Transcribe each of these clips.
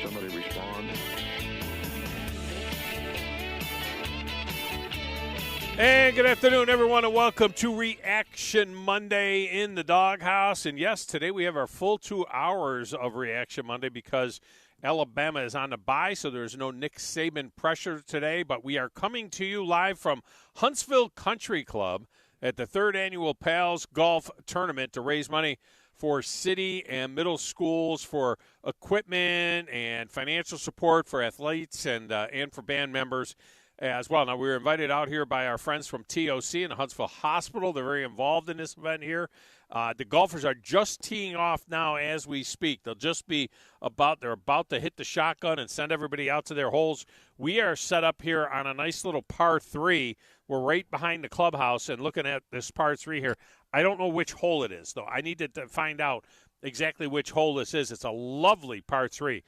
somebody respond. And good afternoon, everyone, and welcome to Reaction Monday in the Doghouse. And yes, today we have our full 2 hours of Reaction Monday because Alabama is on the bye, so there's no Nick Saban pressure today. But we are coming to you live from Huntsville Country Club at the 3rd Annual Pals Golf Tournament to raise money for city and middle schools for equipment and financial support for athletes and for band members as well. Now, we were invited out here by our friends from TOC and the Huntsville Hospital. They're very involved in this event here. The golfers are just teeing off now as we speak. They'll just be they're about to hit the shotgun and send everybody out to their holes. We are set up here on a nice little par 3. We're right behind the clubhouse and looking at this par 3 here. I don't know which hole it is, though. I need to find out exactly which hole this is. It's a lovely par 3.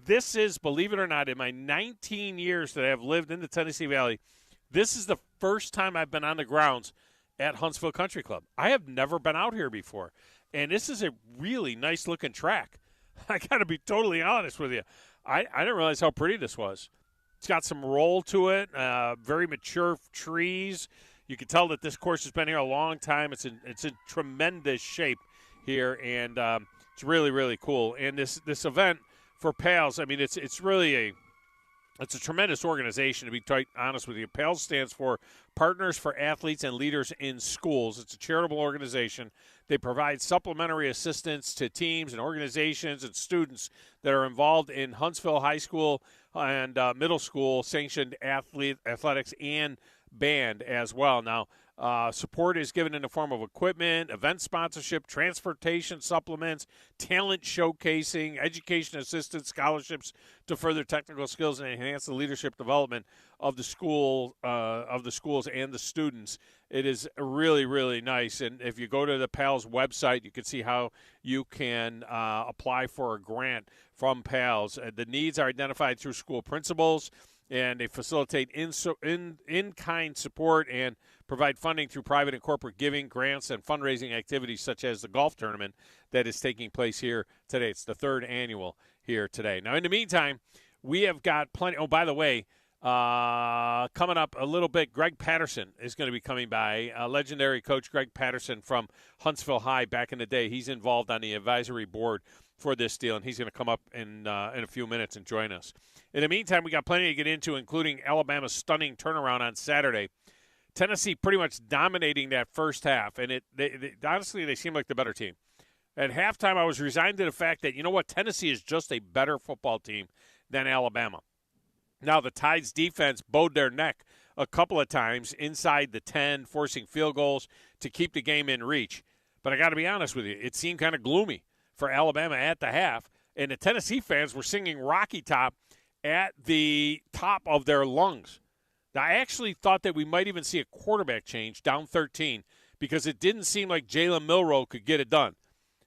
This is, believe it or not, in my 19 years that I have lived in the Tennessee Valley, this is the first time I've been on the grounds at Huntsville Country Club. I have never been out here before, and this is a really nice-looking track. I got to be totally honest with you. I didn't realize how pretty this was. It's got some roll to it, very mature trees. You can tell that this course has been here a long time. It's in tremendous shape here, and it's really, really cool. And this event for PALS, I mean, it's really a tremendous organization, to be quite honest with you. PALS stands for Partners for Athletes and Leaders in Schools. It's a charitable organization. They provide supplementary assistance to teams and organizations and students that are involved in Huntsville High School and middle school sanctioned athletics and band as well. Now, support is given in the form of equipment, event sponsorship, transportation supplements, talent showcasing, education assistance, scholarships to further technical skills and enhance the leadership development of the schools and the students. It is really, really nice. And if you go to the PALS website, you can see how you can apply for a grant from PALS. The needs are identified through school principals, and they facilitate in-kind support and provide funding through private and corporate giving, grants, and fundraising activities such as the golf tournament that is taking place here today. It's the 3rd annual here today. Now, in the meantime, we have got plenty. Oh, by the way, coming up a little bit, Greg Patterson is going to be coming by. Legendary coach Greg Patterson from Huntsville High back in the day. He's involved on the advisory board for this deal, and he's going to come up in a few minutes and join us. In the meantime, we got plenty to get into, including Alabama's stunning turnaround on Saturday. Tennessee pretty much dominating that first half, and honestly, they seem like the better team. At halftime, I was resigned to the fact that, you know what, Tennessee is just a better football team than Alabama. Now, the Tide's defense bowed their neck a couple of times inside the 10, forcing field goals to keep the game in reach. But I got to be honest with you, it seemed kind of gloomy for Alabama at the half, and the Tennessee fans were singing Rocky Top at the top of their lungs. Now, I actually thought that we might even see a quarterback change down 13 because it didn't seem like Jalen Milroe could get it done.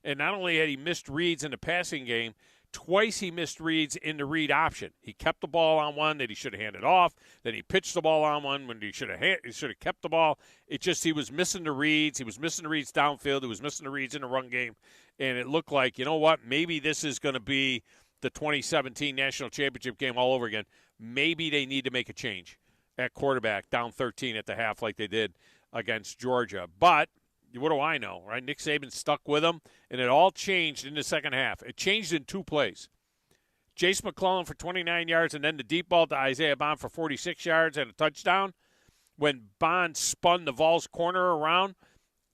And not only had he missed reads in the passing game, twice he missed reads in the read option. He kept the ball on one that he should have handed off. Then he pitched the ball on one when he should have kept the ball. He was missing the reads. He was missing the reads downfield. He was missing the reads in the run game. And it looked like, you know what, maybe this is going to be the 2017 National Championship game all over again. Maybe they need to make a change at quarterback down 13 at the half like they did against Georgia. But what do I know, right? Nick Saban stuck with them, and it all changed in the second half. It changed in 2 plays. Jace McClellan for 29 yards, and then the deep ball to Isaiah Bond for 46 yards and a touchdown when Bond spun the Vols corner around.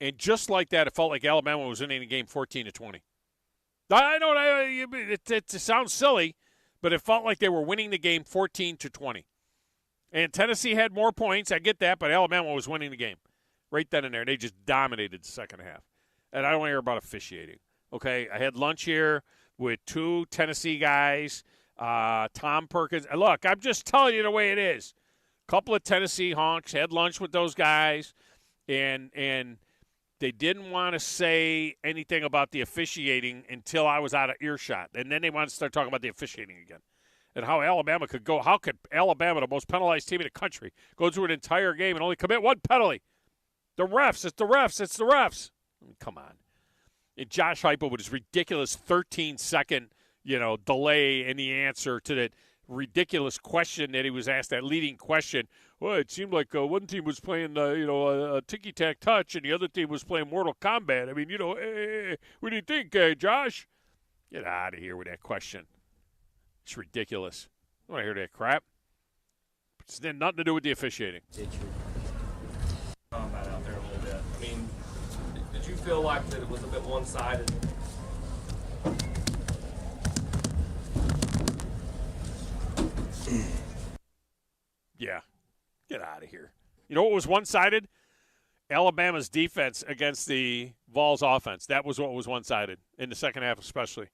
And just like that, it felt like Alabama was winning the game 14-20. I know it sounds silly, but it felt like they were winning the game 14-20. And Tennessee had more points, I get that, but Alabama was winning the game right then and there. They just dominated the second half. And I don't want to hear about officiating. Okay, I had lunch here with 2 Tennessee guys, Thom Perkins. And look, I'm just telling you the way it is. A couple of Tennessee honks had lunch with those guys, and they didn't want to say anything about the officiating until I was out of earshot. And then they wanted to start talking about the officiating again and how Alabama could go. How could Alabama, the most penalized team in the country, go through an entire game and only commit 1 penalty? The refs, it's the refs, it's the refs. I mean, come on. And Josh Heupel with his ridiculous 13-second delay in the answer to that ridiculous question that he was asked, that leading question. Well, it seemed like one team was playing, a ticky-tack touch, and the other team was playing Mortal Kombat. I mean, hey, what do you think, Josh? Get out of here with that question. It's ridiculous. I don't want to hear that crap. It's nothing to do with the officiating. Combat out there a little bit. I mean, did you feel like that it was a bit one-sided? Yeah. Get out of here. You know what was one-sided? Alabama's defense against the Vols offense. That was what was one-sided in the second half especially.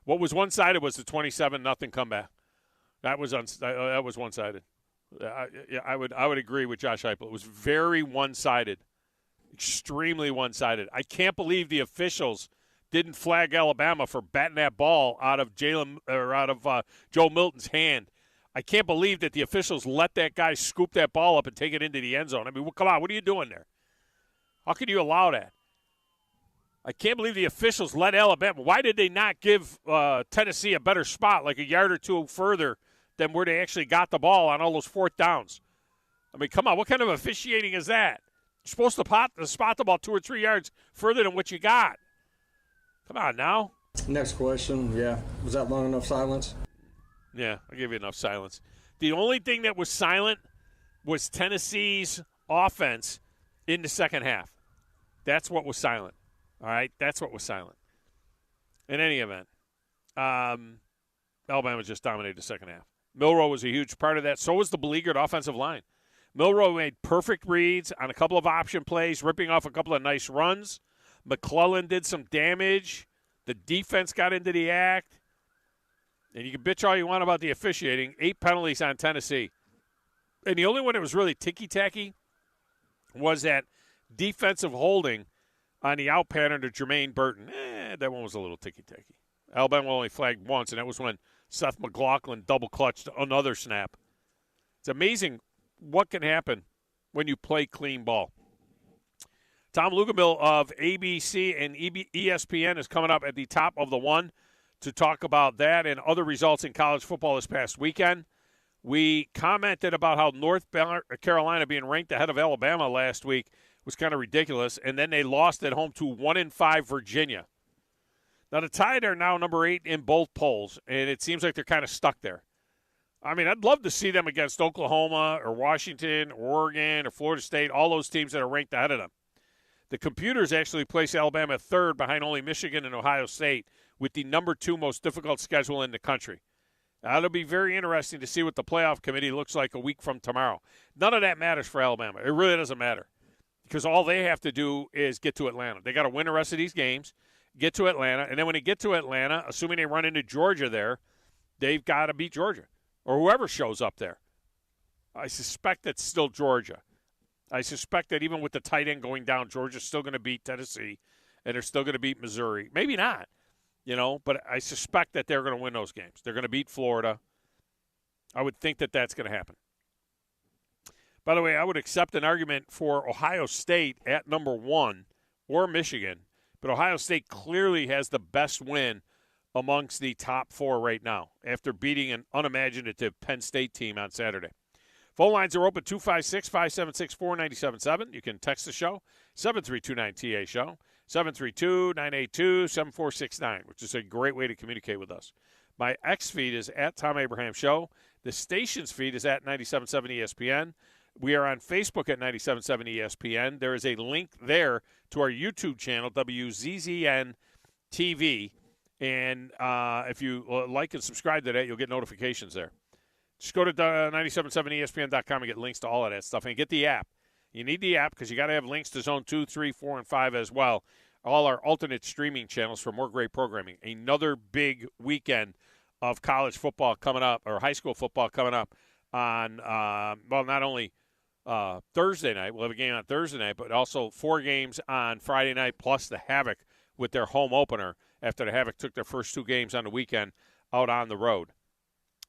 What was one-sided was the 27-0 comeback. That was one-sided. I would agree with Josh Heupel. It was very one-sided, extremely one-sided. I can't believe the officials didn't flag Alabama for batting that ball out of Joe Milton's hand. I can't believe that the officials let that guy scoop that ball up and take it into the end zone. I mean, come on, what are you doing there? How could you allow that? I can't believe the officials let Alabama. Why did they not give Tennessee a better spot, like a yard or two further than where they actually got the ball on all those fourth downs? I mean, come on, what kind of officiating is that? You're supposed to spot the ball 2 or 3 yards further than what you got. Come on now. Next question, yeah. Was that long enough silence? Yeah, I'll give you enough silence. The only thing that was silent was Tennessee's offense in the second half. That's what was silent. All right? That's what was silent. In any event, Alabama just dominated the second half. Milroe was a huge part of that. So was the beleaguered offensive line. Milroe made perfect reads on a couple of option plays, ripping off a couple of nice runs. McClellan did some damage. The defense got into the act. And you can bitch all you want about the officiating. 8 penalties on Tennessee. And the only one that was really ticky-tacky was that defensive holding on the out pattern to Jermaine Burton. That one was a little ticky-tacky. Alabama only flagged once, and that was when Seth McLaughlin double-clutched another snap. It's amazing what can happen when you play clean ball. Thom Luginbill of ABC and ESPN is coming up at the top of the one to talk about that and other results in college football this past weekend. We commented about how North Carolina being ranked ahead of Alabama last week was kind of ridiculous, and then they lost at home to 1-5 Virginia. Now, the Tide are now number 8 in both polls, and it seems like they're kind of stuck there. I mean, I'd love to see them against Oklahoma or Washington or Oregon or Florida State, all those teams that are ranked ahead of them. The computers actually place Alabama third behind only Michigan and Ohio State with the number 2 most difficult schedule in the country. Now, it'll be very interesting to see what the playoff committee looks like a week from tomorrow. None of that matters for Alabama. It really doesn't matter because all they have to do is get to Atlanta. They got to win the rest of these games, get to Atlanta, and then when they get to Atlanta, assuming they run into Georgia there, they've got to beat Georgia or whoever shows up there. I suspect it's still Georgia. I suspect that even with the tight end going down, Georgia's still going to beat Tennessee, and they're still going to beat Missouri. Maybe not, but I suspect that they're going to win those games. They're going to beat Florida. I would think that that's going to happen. By the way, I would accept an argument for Ohio State at number 1 or Michigan, but Ohio State clearly has the best win amongst the top 4 right now after beating an unimaginative Penn State team on Saturday. Phone lines are open 256-576-4977. You can text the show, 732-9TA show, 732-982-7469, which is a great way to communicate with us. My X feed is at Thom Abraham Show. The station's feed is at 97.7 ESPN. We are on Facebook at 97.7 ESPN. There is a link there to our YouTube channel, WZZN TV. And if you like and subscribe to that, you'll get notifications there. Just go to 977ESPN.com and get links to all of that stuff. And get the app. You need the app because you got to have links to Zone 2, 3, 4, and 5 as well. All our alternate streaming channels for more great programming. Another big weekend of college football coming up, or high school football coming up on, not only Thursday night. We'll have a game on Thursday night, but also 4 games on Friday night, plus the Havoc with their home opener after the Havoc took their first 2 games on the weekend out on the road.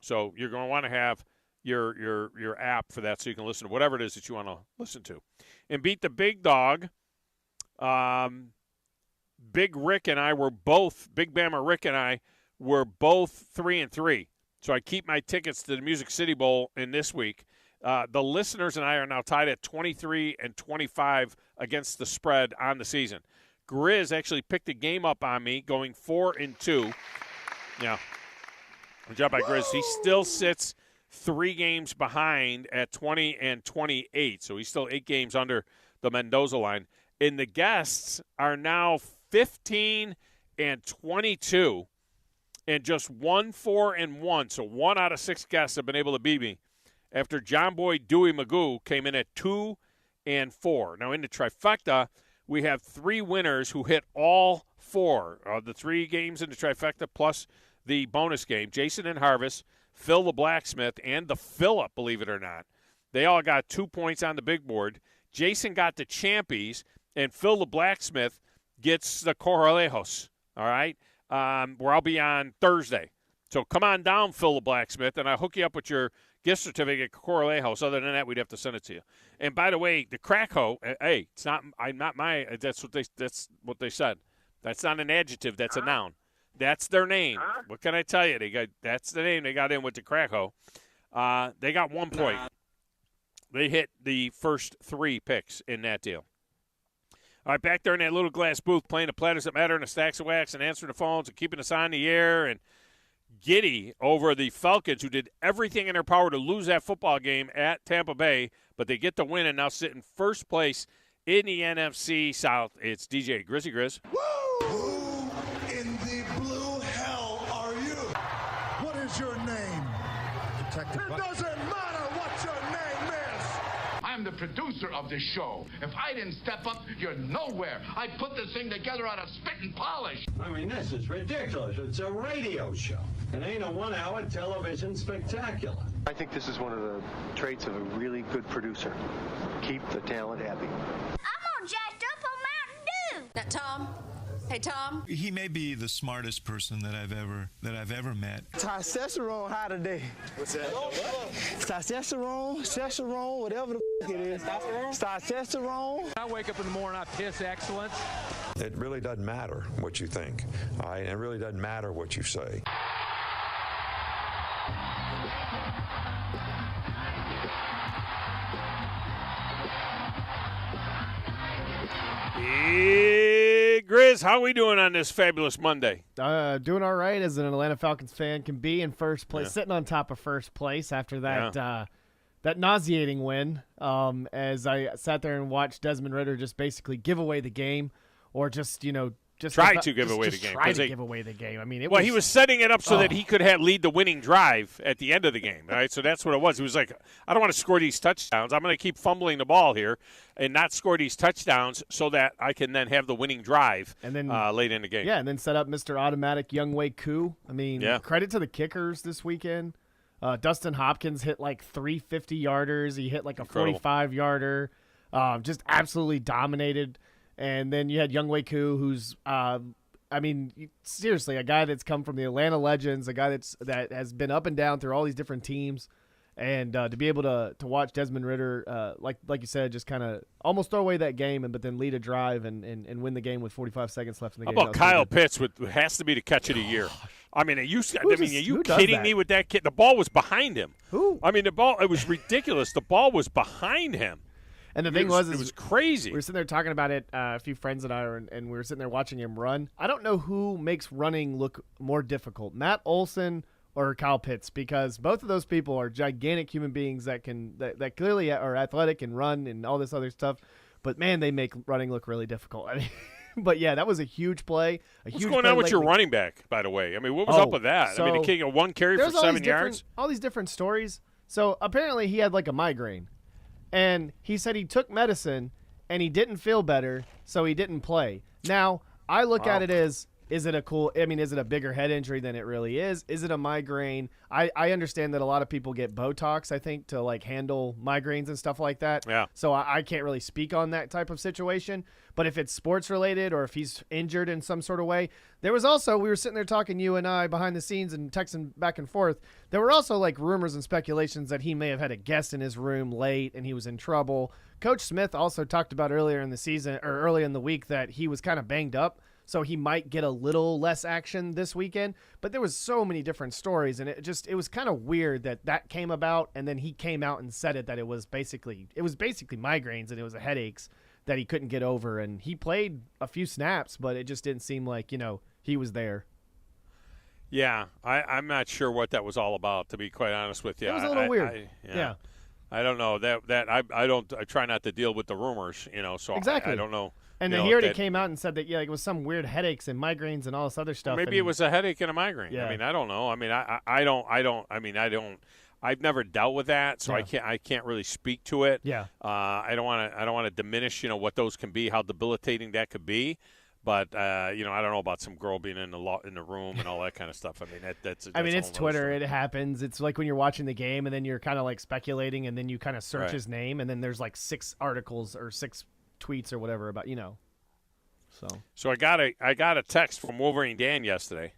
So you're going to want to have your app for that so you can listen to whatever it is that you want to listen to. And Beat the Big Dog, Big Rick and I were both, Big Bama Rick and I were both 3-3. So I keep my tickets to the Music City Bowl in this week. The listeners and I are now tied at 23-25 against the spread on the season. Grizz actually picked a game up on me, going 4-2. Yeah, good job by Grizz. He still sits 3 games behind at 20-28, so he's still 8 games under the Mendoza line. And the guests are now 15-22, and just 1-4-1. So 1 out of 6 guests have been able to beat me. After John Boy Dewey Magoo came in at 2-4. Now in the trifecta, we have 3 winners who hit all 4 of the 3 games in the trifecta plus the bonus game. Jason and Harvest, Phil the Blacksmith, and the Phillip, believe it or not. They all got 2 points on the big board. Jason got the Champies, and Phil the Blacksmith gets the Corralejos, all right, where I'll be on Thursday. So come on down, Phil the Blacksmith, and I'll hook you up with your gift certificate at Corralejos. Other than that, we'd have to send it to you. And by the way, the crack hoe, hey, it's not. I'm not my. That's what they said. That's not an adjective. That's a noun. That's their name. What can I tell you? That's the name they got in with the crack hoe. They got 1 point. They hit the first 3 picks in that deal. All right, back there in that little glass booth, playing the platters that matter and the stacks of wax and answering the phones and keeping us on the air and giddy over the Falcons, who did everything in their power to lose that football game at Tampa Bay, but they get the win and now sit in first place in the NFC South. It's DJ Grizzy Grizz. Woo! Who in the blue hell are you? What is your name? Detective. It doesn't matter what your name is. I'm the producer of this show. If I didn't step up, you're nowhere. I put this thing together out of spit and polish. I mean, this is ridiculous. It's a radio show. It ain't a 1-hour television spectacular. I think this is one of the traits of a really good producer. Keep the talent happy. I'm all jacked up on Mountain Dew. Now, Tom. Hey, Tom. He may be the smartest person that I've ever met. Testosterone high today. What's that? Testosterone, whatever the it is. Testosterone. I wake up in the morning, I piss excellence. It really doesn't matter what you think. All right? It really doesn't matter what you say. Hey, Grizz, how are we doing on this fabulous Monday? Doing all right as an Atlanta Falcons fan can be, in first place, sitting on top of first place after that that nauseating win. As I sat there and watched Desmond Ridder just basically give away the game, or just try to give away the game. Try to give away the game. I mean, he was setting it up so that he could lead the winning drive at the end of the game. Right, so that's what it was. He was like, I don't want to score these touchdowns. I'm going to keep fumbling the ball here and not score these touchdowns so that I can then have the winning drive and then late in the game. Yeah, and then set up Mr. Automatic Younghoe Koo. I mean, credit to the kickers this weekend. Dustin Hopkins hit like 3 50-yarders. He hit like a 45-yarder. Just absolutely dominated. And then you had Younghoe Koo, who's, seriously, a guy that's come from the Atlanta Legends, a guy that has been up and down through all these different teams. And to be able to watch Desmond Ridder, like you said, just kind of almost throw away that game, but then lead a drive and win the game with 45 seconds left in the game. How about Kyle Pitts has to be the catch of the year? I mean, are you kidding me with that kid? The ball was behind him. Who? I mean, it was ridiculous. The ball was behind him. And the thing was, it was crazy. We were sitting there talking about it, a few friends and I, and we were sitting there watching him run. I don't know who makes running look more difficult, Matt Olson or Kyle Pitts, because both of those people are gigantic human beings that clearly are athletic and run and all this other stuff. But man, they make running look really difficult. I mean, but yeah, that was a huge play. What's going on with your running back, by the way? I mean, what was up with that? I mean, the kid got 1 carry for 7 yards. All these different stories. So apparently, he had like a migraine. And he said he took medicine and he didn't feel better, so he didn't play. Now, I look at it as, is it a bigger head injury than it really is? Is it a migraine? I understand that a lot of people get Botox, I think, to like handle migraines and stuff like that. Yeah. So I can't really speak on that type of situation. But if it's sports related or if he's injured in some sort of way, there was also, we were sitting there talking, you and I, behind the scenes and texting back and forth. There were also like rumors and speculations that he may have had a guest in his room late and he was in trouble. Coach Smith also talked about earlier in the season or early in the week that he was kind of banged up. so he might get a little less action this weekend. But there was so many different stories, and it was kind of weird that came about, and then he came out and said that it was basically migraines and it was headaches that he couldn't get over, and he played a few snaps, but it just didn't seem like he was there. Yeah, I'm not sure what that was all about, to be quite honest with you. It was a little weird. Yeah. I don't know I try not to deal with the rumors, so exactly. I don't know. And then he already came out and said that it was some weird headaches and migraines and all this other stuff. Maybe it was a headache and a migraine. Yeah. I mean, I don't know. I mean, I've never dealt with that, so I can't really speak to it. Yeah. I don't want to diminish, what those can be, how debilitating that could be. But I don't know about some girl being in the room and all that kind of stuff. I mean, that's it's Twitter. It happens. It's like when you're watching the game and then you're kind of like speculating, and then you kind of search his name, and then there's like 6 articles or 6 tweets or whatever about So I got a text from Wolverine Dan yesterday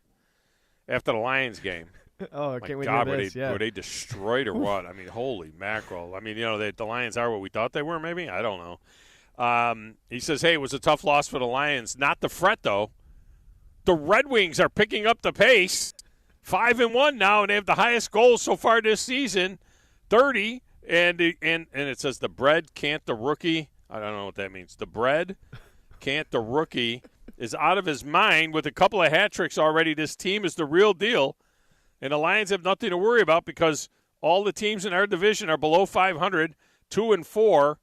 after the Lions game. Oh, I can't wait to hear this. Were they destroyed or what? I mean, holy mackerel. I mean, the Lions are what we thought they were. Maybe, I don't know. He says, hey, it was a tough loss for the Lions. Not the fret, though. The Red Wings are picking up the pace. 5-1 now, and they have the highest goals so far this season, 30. And it says the bread can't the rookie. I don't know what that means. The bread can't the rookie is out of his mind with a couple of hat tricks already. This team is the real deal. And the Lions have nothing to worry about because all the teams in our division are below 500, 2-4.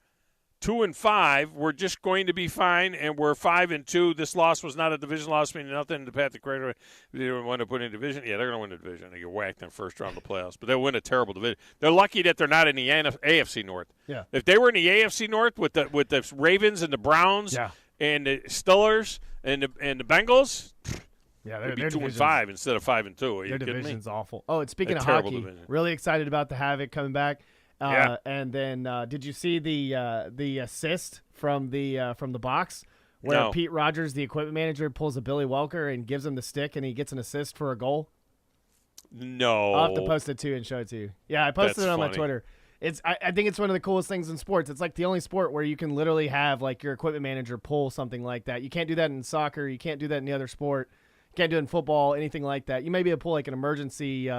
2-5, we're just going to be fine, and we're 5-2. This loss was not a division loss, meaning nothing to pat the credit. They didn't want to put in division. Yeah, they're going to win the division. They get whacked in the first round of the playoffs, but they'll win a terrible division. They're lucky that they're not in the AFC North. Yeah. If they were in the AFC North with the Ravens and the Browns and the Steelers and the Bengals, they'd be 2-5 instead of 5-2. Are you their kidding division's me? awful. Oh, and speaking of terrible hockey, division. really excited about the Havoc coming back. Yeah. And then did you see the assist from the box where No. Pete Rogers, the equipment manager, pulls a Billy Welker and gives him the stick and he gets an assist for a goal? No. I'll have to post it to you and show it to you. Yeah, I posted it on my Twitter. I think it's one of the coolest things in sports. It's like the only sport where you can literally have like your equipment manager pull something like that. You can't do that in soccer. You can't do that in any other sport. You can't do it in football, anything like that. You may be able to pull like an emergency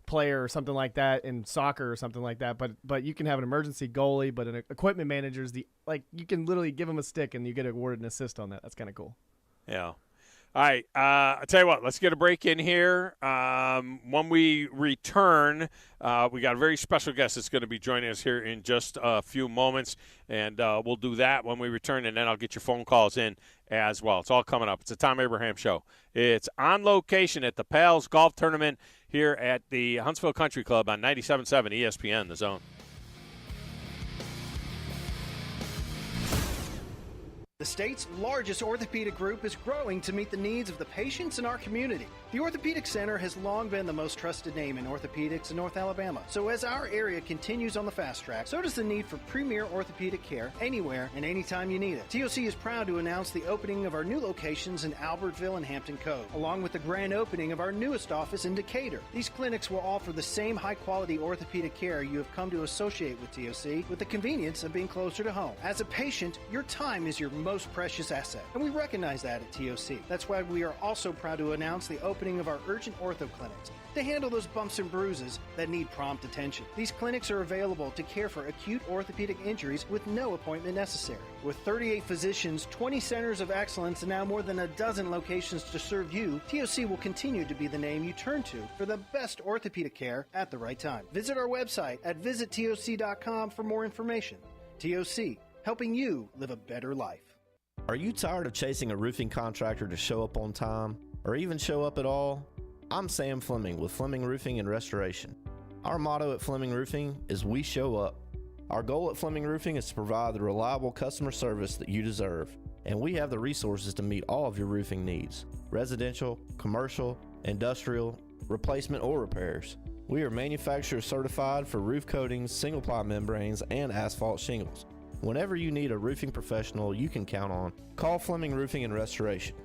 player or something like that in soccer or something like that, but you can have an emergency goalie, but an equipment manager is you can literally give him a stick and you get awarded an assist on that. That's kind of cool. Yeah. All right, I'll tell you what, let's get a break in here. When we return, we got a very special guest that's going to be joining us here in just a few moments, and we'll do that when we return, and then I'll get your phone calls in as well. It's all coming up. It's the Thom Abraham Show. It's on location at the Pals Golf Tournament here at the Huntsville Country Club on 97.7 ESPN, The Zone. The state's largest orthopedic group is growing to meet the needs of the patients in our community. The Orthopedic Center has long been the most trusted name in orthopedics in North Alabama. So as our area continues on the fast track, so does the need for premier orthopedic care anywhere and anytime you need it. TOC is proud to announce the opening of our new locations in Albertville and Hampton Cove, along with the grand opening of our newest office in Decatur. These clinics will offer the same high-quality orthopedic care you have come to associate with TOC, with the convenience of being closer to home. As a patient, your time is your most precious asset, and we recognize that at TOC. That's why we are also proud to announce the opening of our urgent ortho clinics to handle those bumps and bruises that need prompt attention. These clinics are available to care for acute orthopedic injuries with no appointment necessary. With 38 physicians, 20 centers of excellence, and now more than a dozen locations to serve you, TOC will continue to be the name you turn to for the best orthopedic care at the right time. Visit our website at visittoc.com for more information. TOC, helping you live a better life. Are you tired of chasing a roofing contractor to show up on time, or even show up at all? I'm Sam Fleming with Fleming Roofing and Restoration. Our motto at Fleming Roofing is we show up. Our goal at Fleming Roofing is to provide the reliable customer service that you deserve, and we have the resources to meet all of your roofing needs: residential, commercial, industrial, replacement, or repairs. We are manufacturer certified for roof coatings, single-ply membranes, and asphalt shingles. Whenever you need a roofing professional you can count on, call Fleming Roofing and Restoration.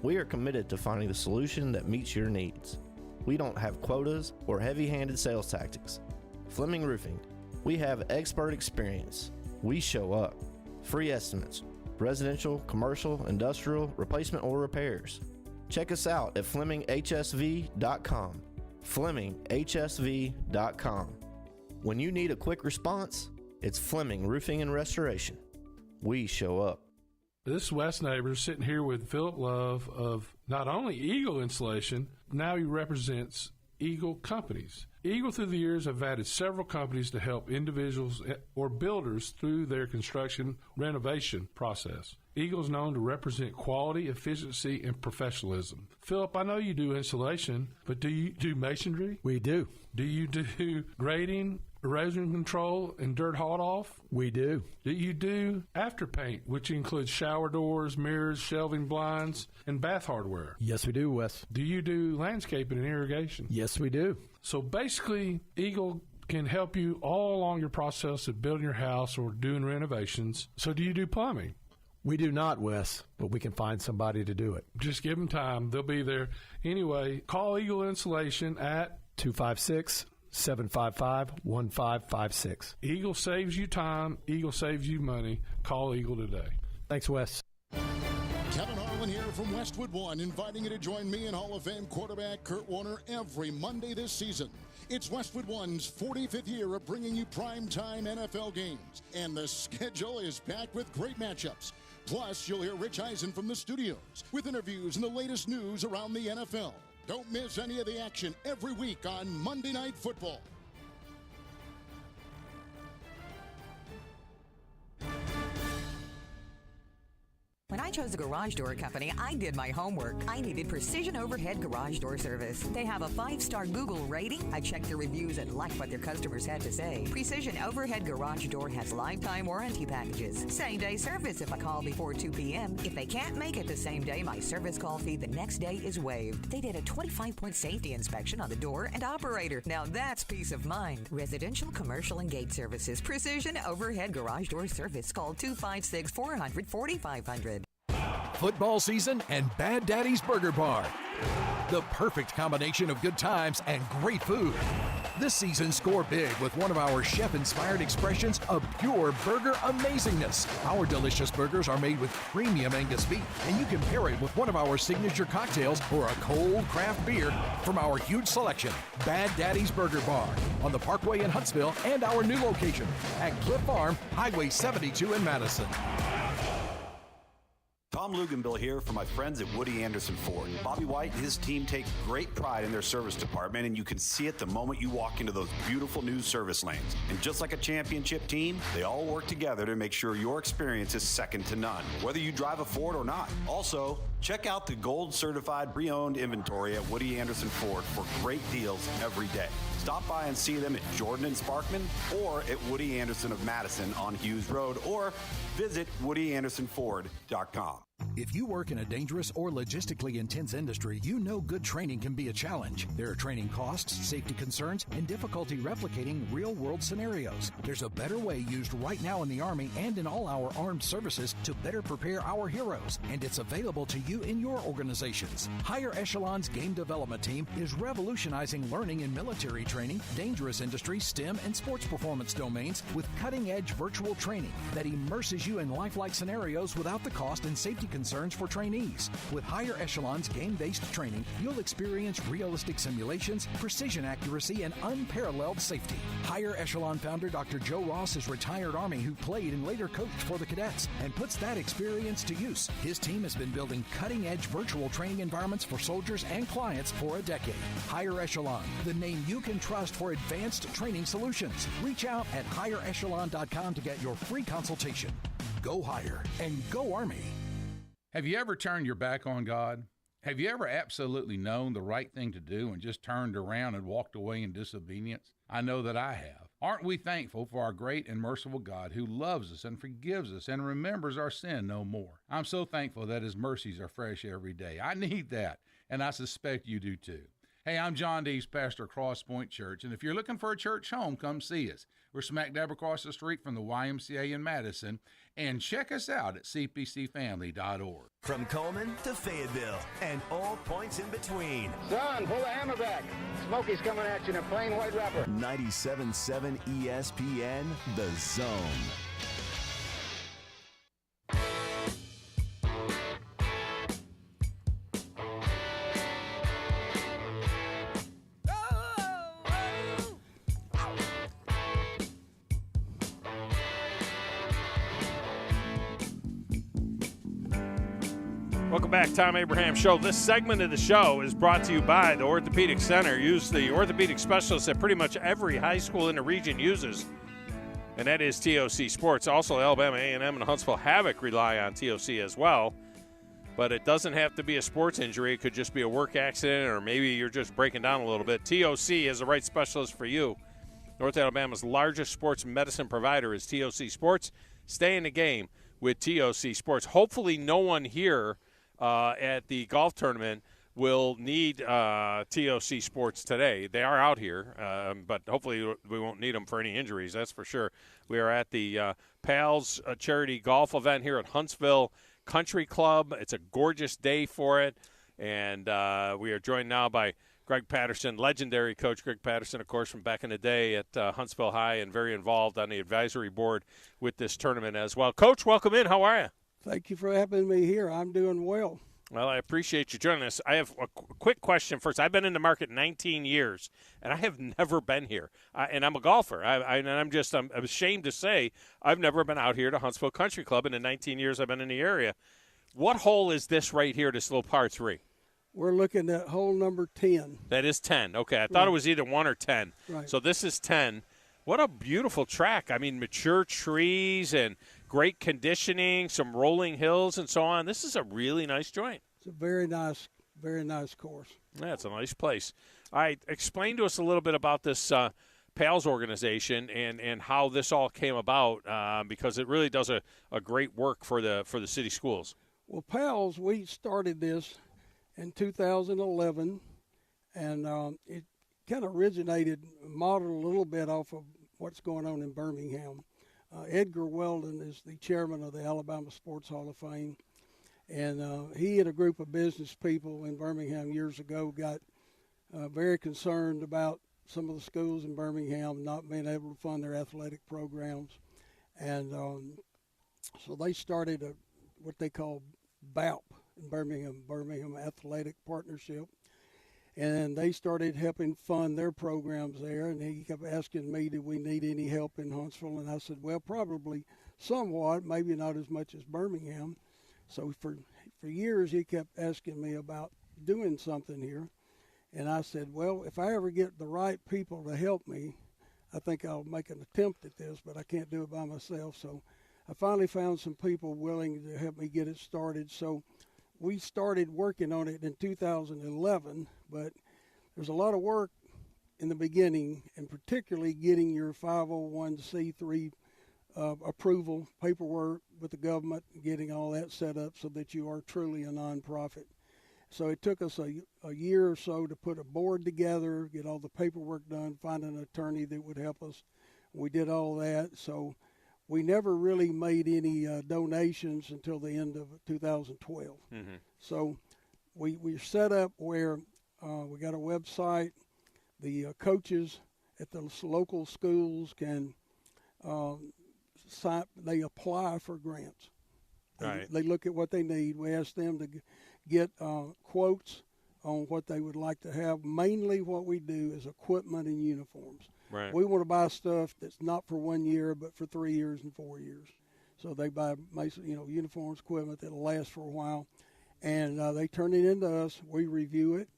We are committed to finding the solution that meets your needs. We don't have quotas or heavy-handed sales tactics. Fleming Roofing, we have expert experience. We show up. Free estimates, residential, commercial, industrial, replacement, or repairs. Check us out at FlemingHSV.com. FlemingHSV.com. When you need a quick response, it's Fleming Roofing and Restoration. We show up. This is Wes Neighbors sitting here with Philip Love of not only Eagle Insulation, now he represents Eagle Companies. Eagle through the years have added several companies to help individuals or builders through their construction renovation process. Eagle is known to represent quality, efficiency, and professionalism. Philip, I know you do insulation, but do you do masonry? We do. Do you do grading, erosion control, and dirt hauled off? We do. Do you do after paint, which includes shower doors, mirrors, shelving blinds, and bath hardware? Yes, we do, Wes. Do you do landscaping and irrigation? Yes, we do. So basically, Eagle can help you all along your process of building your house or doing renovations. So do you do plumbing? We do not, Wes, but we can find somebody to do it. Just give them time. They'll be there. Anyway, call Eagle Insulation at 256-755-1556. Eagle saves you time. Eagle saves you money. Call Eagle today. Thanks, Wes. Kevin Harlan here from Westwood One, inviting you to join me and Hall of Fame quarterback Kurt Warner every Monday this season. It's Westwood One's 45th year of bringing you primetime NFL games, and the schedule is packed with great matchups. Plus, you'll hear Rich Eisen from the studios with interviews and the latest news around the NFL. Don't miss any of the action every week on Monday Night Football. When I chose a garage door company, I did my homework. I needed Precision Overhead Garage Door Service. They have a 5-star Google rating. I checked their reviews and liked what their customers had to say. Precision Overhead Garage Door has lifetime warranty packages. Same-day service if I call before 2 p.m. If they can't make it the same day, my service call fee the next day is waived. They did a 25-point safety inspection on the door and operator. Now that's peace of mind. Residential, commercial, and gate services. Precision Overhead Garage Door Service. Call 256-400-4500. Football season and Bad Daddy's Burger Bar. The perfect combination of good times and great food. This season, score big with one of our chef-inspired expressions of pure burger amazingness. Our delicious burgers are made with premium Angus beef, and you can pair it with one of our signature cocktails or a cold craft beer from our huge selection. Bad Daddy's Burger Bar on the Parkway in Huntsville and our new location at Cliff Farm, Highway 72 in Madison. Tom Luganbill here for my friends at Woody Anderson Ford. Bobby White and his team take great pride in their service department, and you can see it the moment you walk into those beautiful new service lanes. And just like a championship team, they all work together to make sure your experience is second to none, whether you drive a Ford or not. Also, check out the gold certified pre-owned inventory at Woody Anderson Ford for great deals every day. Stop by and see them at Jordan and Sparkman or at Woody Anderson of Madison on Hughes Road, or visit WoodyAndersonFord.com. If you work in a dangerous or logistically intense industry, you know good training can be a challenge. There are training costs, safety concerns, and difficulty replicating real-world scenarios. There's a better way used right now in the Army and in all our armed services to better prepare our heroes, and it's available to you in your organizations. Higher Echelon's Game Development Team is revolutionizing learning in military training, dangerous industry, STEM, and sports performance domains with cutting-edge virtual training that immerses you in lifelike scenarios without the cost and safety concerns for trainees. With Higher Echelon's game-based training, you'll experience realistic simulations, precision accuracy, and unparalleled safety. Higher Echelon founder Dr. Joe Ross is retired Army who played and later coached for the cadets and puts that experience to use. His team has been building cutting-edge virtual training environments for soldiers and clients for a decade. Higher Echelon, the name you can trust for advanced training solutions. Reach out at higherechelon.com to get your free consultation. Go higher and go Army. Have you ever turned your back on God? Have you ever absolutely known the right thing to do and just turned around and walked away in disobedience? I know that I have. Aren't we thankful for our great and merciful God who loves us and forgives us and remembers our sin no more? I'm so thankful that His mercies are fresh every day. I need that, and I suspect you do too. Hey, I'm John Dees, pastor of Cross Point Church, and if you're looking for a church home, come see us. We're smack dab across the street from the YMCA in Madison, and check us out at cpcfamily.org. From Coleman to Fayetteville and all points in between. Son, pull the hammer back. Smokey's coming at you in a plain white wrapper. 97.7 ESPN, The Zone. Welcome back, Tom Abraham Show. This segment of the show is brought to you by the Orthopedic Center. Use the orthopedic specialist that pretty much every high school in the region uses, and that is TOC Sports. Also, Alabama A&M and Huntsville Havoc rely on TOC as well, but it doesn't have to be a sports injury. It could just be a work accident, or maybe you're just breaking down a little bit. TOC is the right specialist for you. North Alabama's largest sports medicine provider is TOC Sports. Stay in the game with TOC Sports. Hopefully no one here at the golf tournament will need TOC Sports today. They are out here, but hopefully we won't need them for any injuries, that's for sure. We are at the Pals charity golf event here at Huntsville Country Club. It's a gorgeous day for it, and we are joined now by Greg Patterson, legendary coach Greg Patterson, of course, from back in the day at Huntsville High, and very involved on the advisory board with this tournament as well. Coach, welcome in. How are you? Thank you for having me here. I'm doing well. Well, I appreciate you joining us. I have a quick question first. I've been in the market 19 years, and I have never been here. And I'm a golfer. I'm ashamed to say I've never been out here to Huntsville Country Club in the 19 years I've been in the area. What hole is this right here, this little par 3? We're looking at hole number 10. That is 10. Okay, I thought it was either 1 or 10. Right. So this is 10. What a beautiful track. I mean, mature trees and great conditioning, some rolling hills and so on. This is a really nice joint. It's a very nice course. Yeah, it's a nice place. All right, explain to us a little bit about this PALS organization and how this all came about, because it really does a great work for the city schools. Well, PALS, we started this in 2011, and it kind of modeled a little bit off of what's going on in Birmingham. Edgar Weldon is the chairman of the Alabama Sports Hall of Fame, and he and a group of business people in Birmingham years ago got very concerned about some of the schools in Birmingham not being able to fund their athletic programs, and so they started what they call BAP in Birmingham Athletic Partnership. And they started helping fund their programs there, and he kept asking me, did we need any help in Huntsville? And I said, well, probably somewhat, maybe not as much as Birmingham. So for years he kept asking me about doing something here. And I said, well, if I ever get the right people to help me, I think I'll make an attempt at this, but I can't do it by myself. So I finally found some people willing to help me get it started. So we started working on it in 2011, but there's a lot of work in the beginning, and particularly getting your 501c3 approval paperwork with the government, getting all that set up so that you are truly a nonprofit. So it took us a year or so to put a board together, get all the paperwork done, find an attorney that would help us. We did all that. So we never really made any donations until the end of 2012. Mm-hmm. So we set up where we got a website. The coaches at the local schools can they apply for grants. Right. They look at what they need. We ask them to get quotes on what they would like to have. Mainly what we do is equipment and uniforms. Right. We want to buy stuff that's not for 1 year, but for 3 years and 4 years. So they buy, uniforms, equipment that'll last for a while, and they turn it into us. We review it.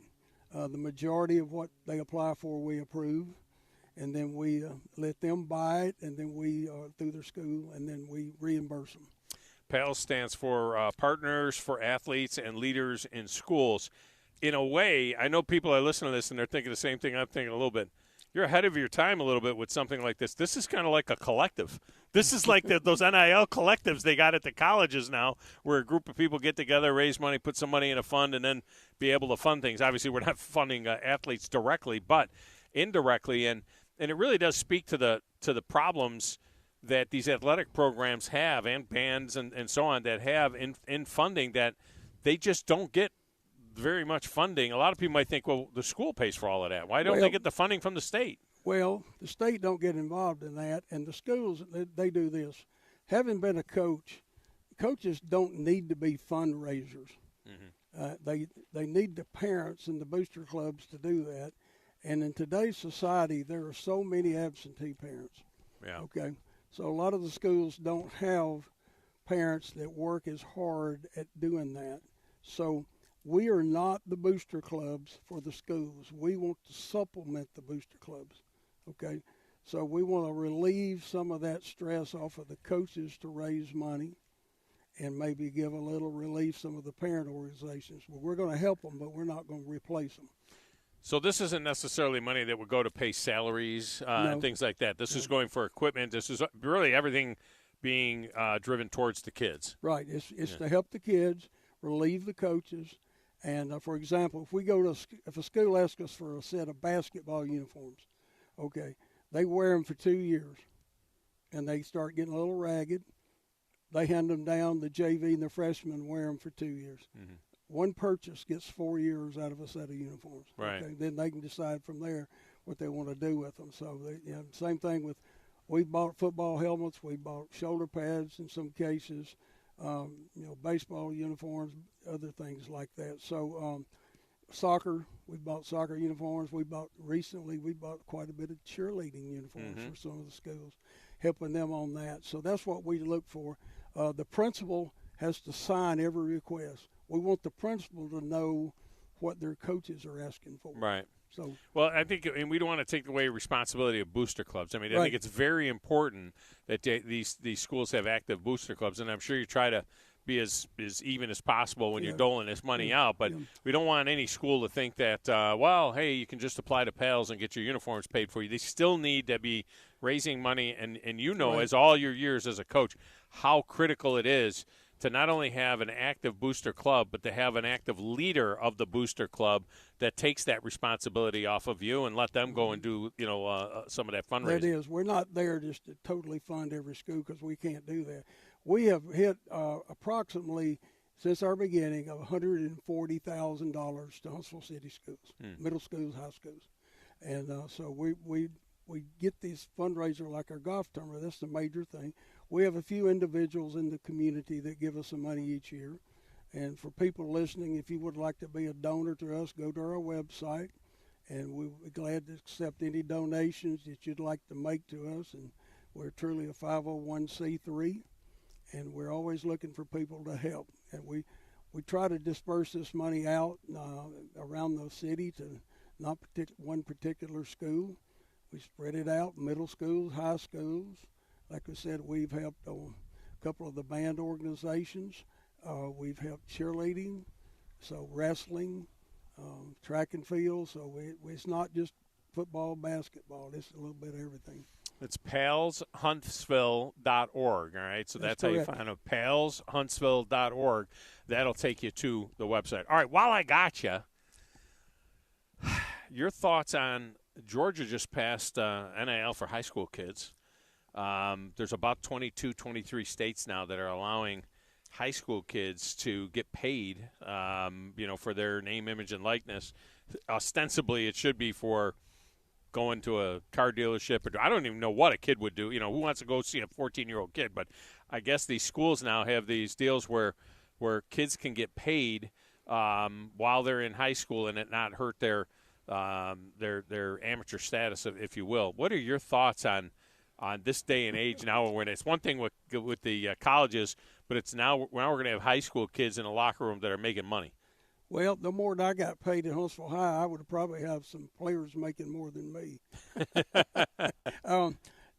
The majority of what they apply for, we approve, and then we let them buy it, and then we through their school, and then we reimburse them. PALS stands for Partners for Athletes and Leaders in Schools. In a way, I know people are listening to this and they're thinking the same thing I'm thinking a little bit. You're ahead of your time a little bit with something like this. This is kind of like a collective. This is like those NIL collectives they got at the colleges now, where a group of people get together, raise money, put some money in a fund, and then be able to fund things. Obviously, we're not funding athletes directly, but indirectly, and it really does speak to the problems that these athletic programs have, and bands and so on, that have in funding, that they just don't get very much funding. A lot of people might think, well, the school pays for all of that. Why don't they get the funding from the state? Well, the state don't get involved in that, and the schools, they do this. Having been a coach, coaches don't need to be fundraisers. Mm-hmm. They need the parents and the booster clubs to do that. And in today's society, there are so many absentee parents. Yeah. Okay. So a lot of the schools don't have parents that work as hard at doing that. So we are not the booster clubs for the schools. We want to supplement the booster clubs, okay? So we want to relieve some of that stress off of the coaches to raise money and maybe give a little relief some of the parent organizations. Well, we're going to help them, but we're not going to replace them. So this isn't necessarily money that would go to pay salaries and things like that. This is going for equipment. This is really everything being driven towards the kids. Right. It's to help the kids, relieve the coaches. And, for example, if a school asks us for a set of basketball uniforms, okay, they wear them for 2 years, and they start getting a little ragged. They hand them down. The JV and the freshmen wear them for 2 years. Mm-hmm. One purchase gets 4 years out of a set of uniforms. Right. Okay? Then they can decide from there what they want to do with them. So, same thing with we bought football helmets. We bought shoulder pads in some cases, baseball uniforms, other things like that. So soccer, we bought soccer uniforms. We bought quite a bit of cheerleading uniforms for some of the schools, helping them on that. So that's what we look for. The principal has to sign every request. We want the principal to know what their coaches are asking for. Right. So, well, I think, and we don't want to take away responsibility of booster clubs. I mean, I think it's very important that these schools have active booster clubs, and I'm sure you try to be as even as possible when you're doling this money out. But we don't want any school to think that, hey, you can just apply to PALS and get your uniforms paid for you. They still need to be raising money, and as all your years as a coach, how critical it is to not only have an active booster club, but to have an active leader of the booster club that takes that responsibility off of you and let them go and do, some of that fundraising. That is. We're not there just to totally fund every school because we can't do that. We have hit approximately, since our beginning, of $140,000 to Huntsville City schools, middle schools, high schools. And so we get these fundraisers like our golf tournament. That's the major thing. We have a few individuals in the community that give us some money each year. And for people listening, if you would like to be a donor to us, go to our website, and we'll be glad to accept any donations that you'd like to make to us. And we're truly a 501c3, and we're always looking for people to help. And we try to disperse this money out around the city to not one particular school. We spread it out, middle schools, high schools. Like I said, we've helped a couple of the band organizations. We've helped cheerleading, so wrestling, track and field. So it's not just football, basketball. It's a little bit of everything. It's palshuntsville.org, all right? So that's how you find it, palshuntsville.org. That'll take you to the website. All right, while I got you, your thoughts on Georgia just passed NIL for high school kids. There's about 22, 23 states now that are allowing high school kids to get paid, for their name, image, and likeness. Ostensibly, it should be for going to a car dealership. Or I don't even know what a kid would do. Who wants to go see a 14-year-old kid? But I guess these schools now have these deals where kids can get paid while they're in high school and it not hurt their amateur status, if you will. What are your thoughts on this day and age now, when it's one thing with the colleges, but it's now we're going to have high school kids in a locker room that are making money? Well, the more that I got paid at Huntsville High, I would probably have some players making more than me.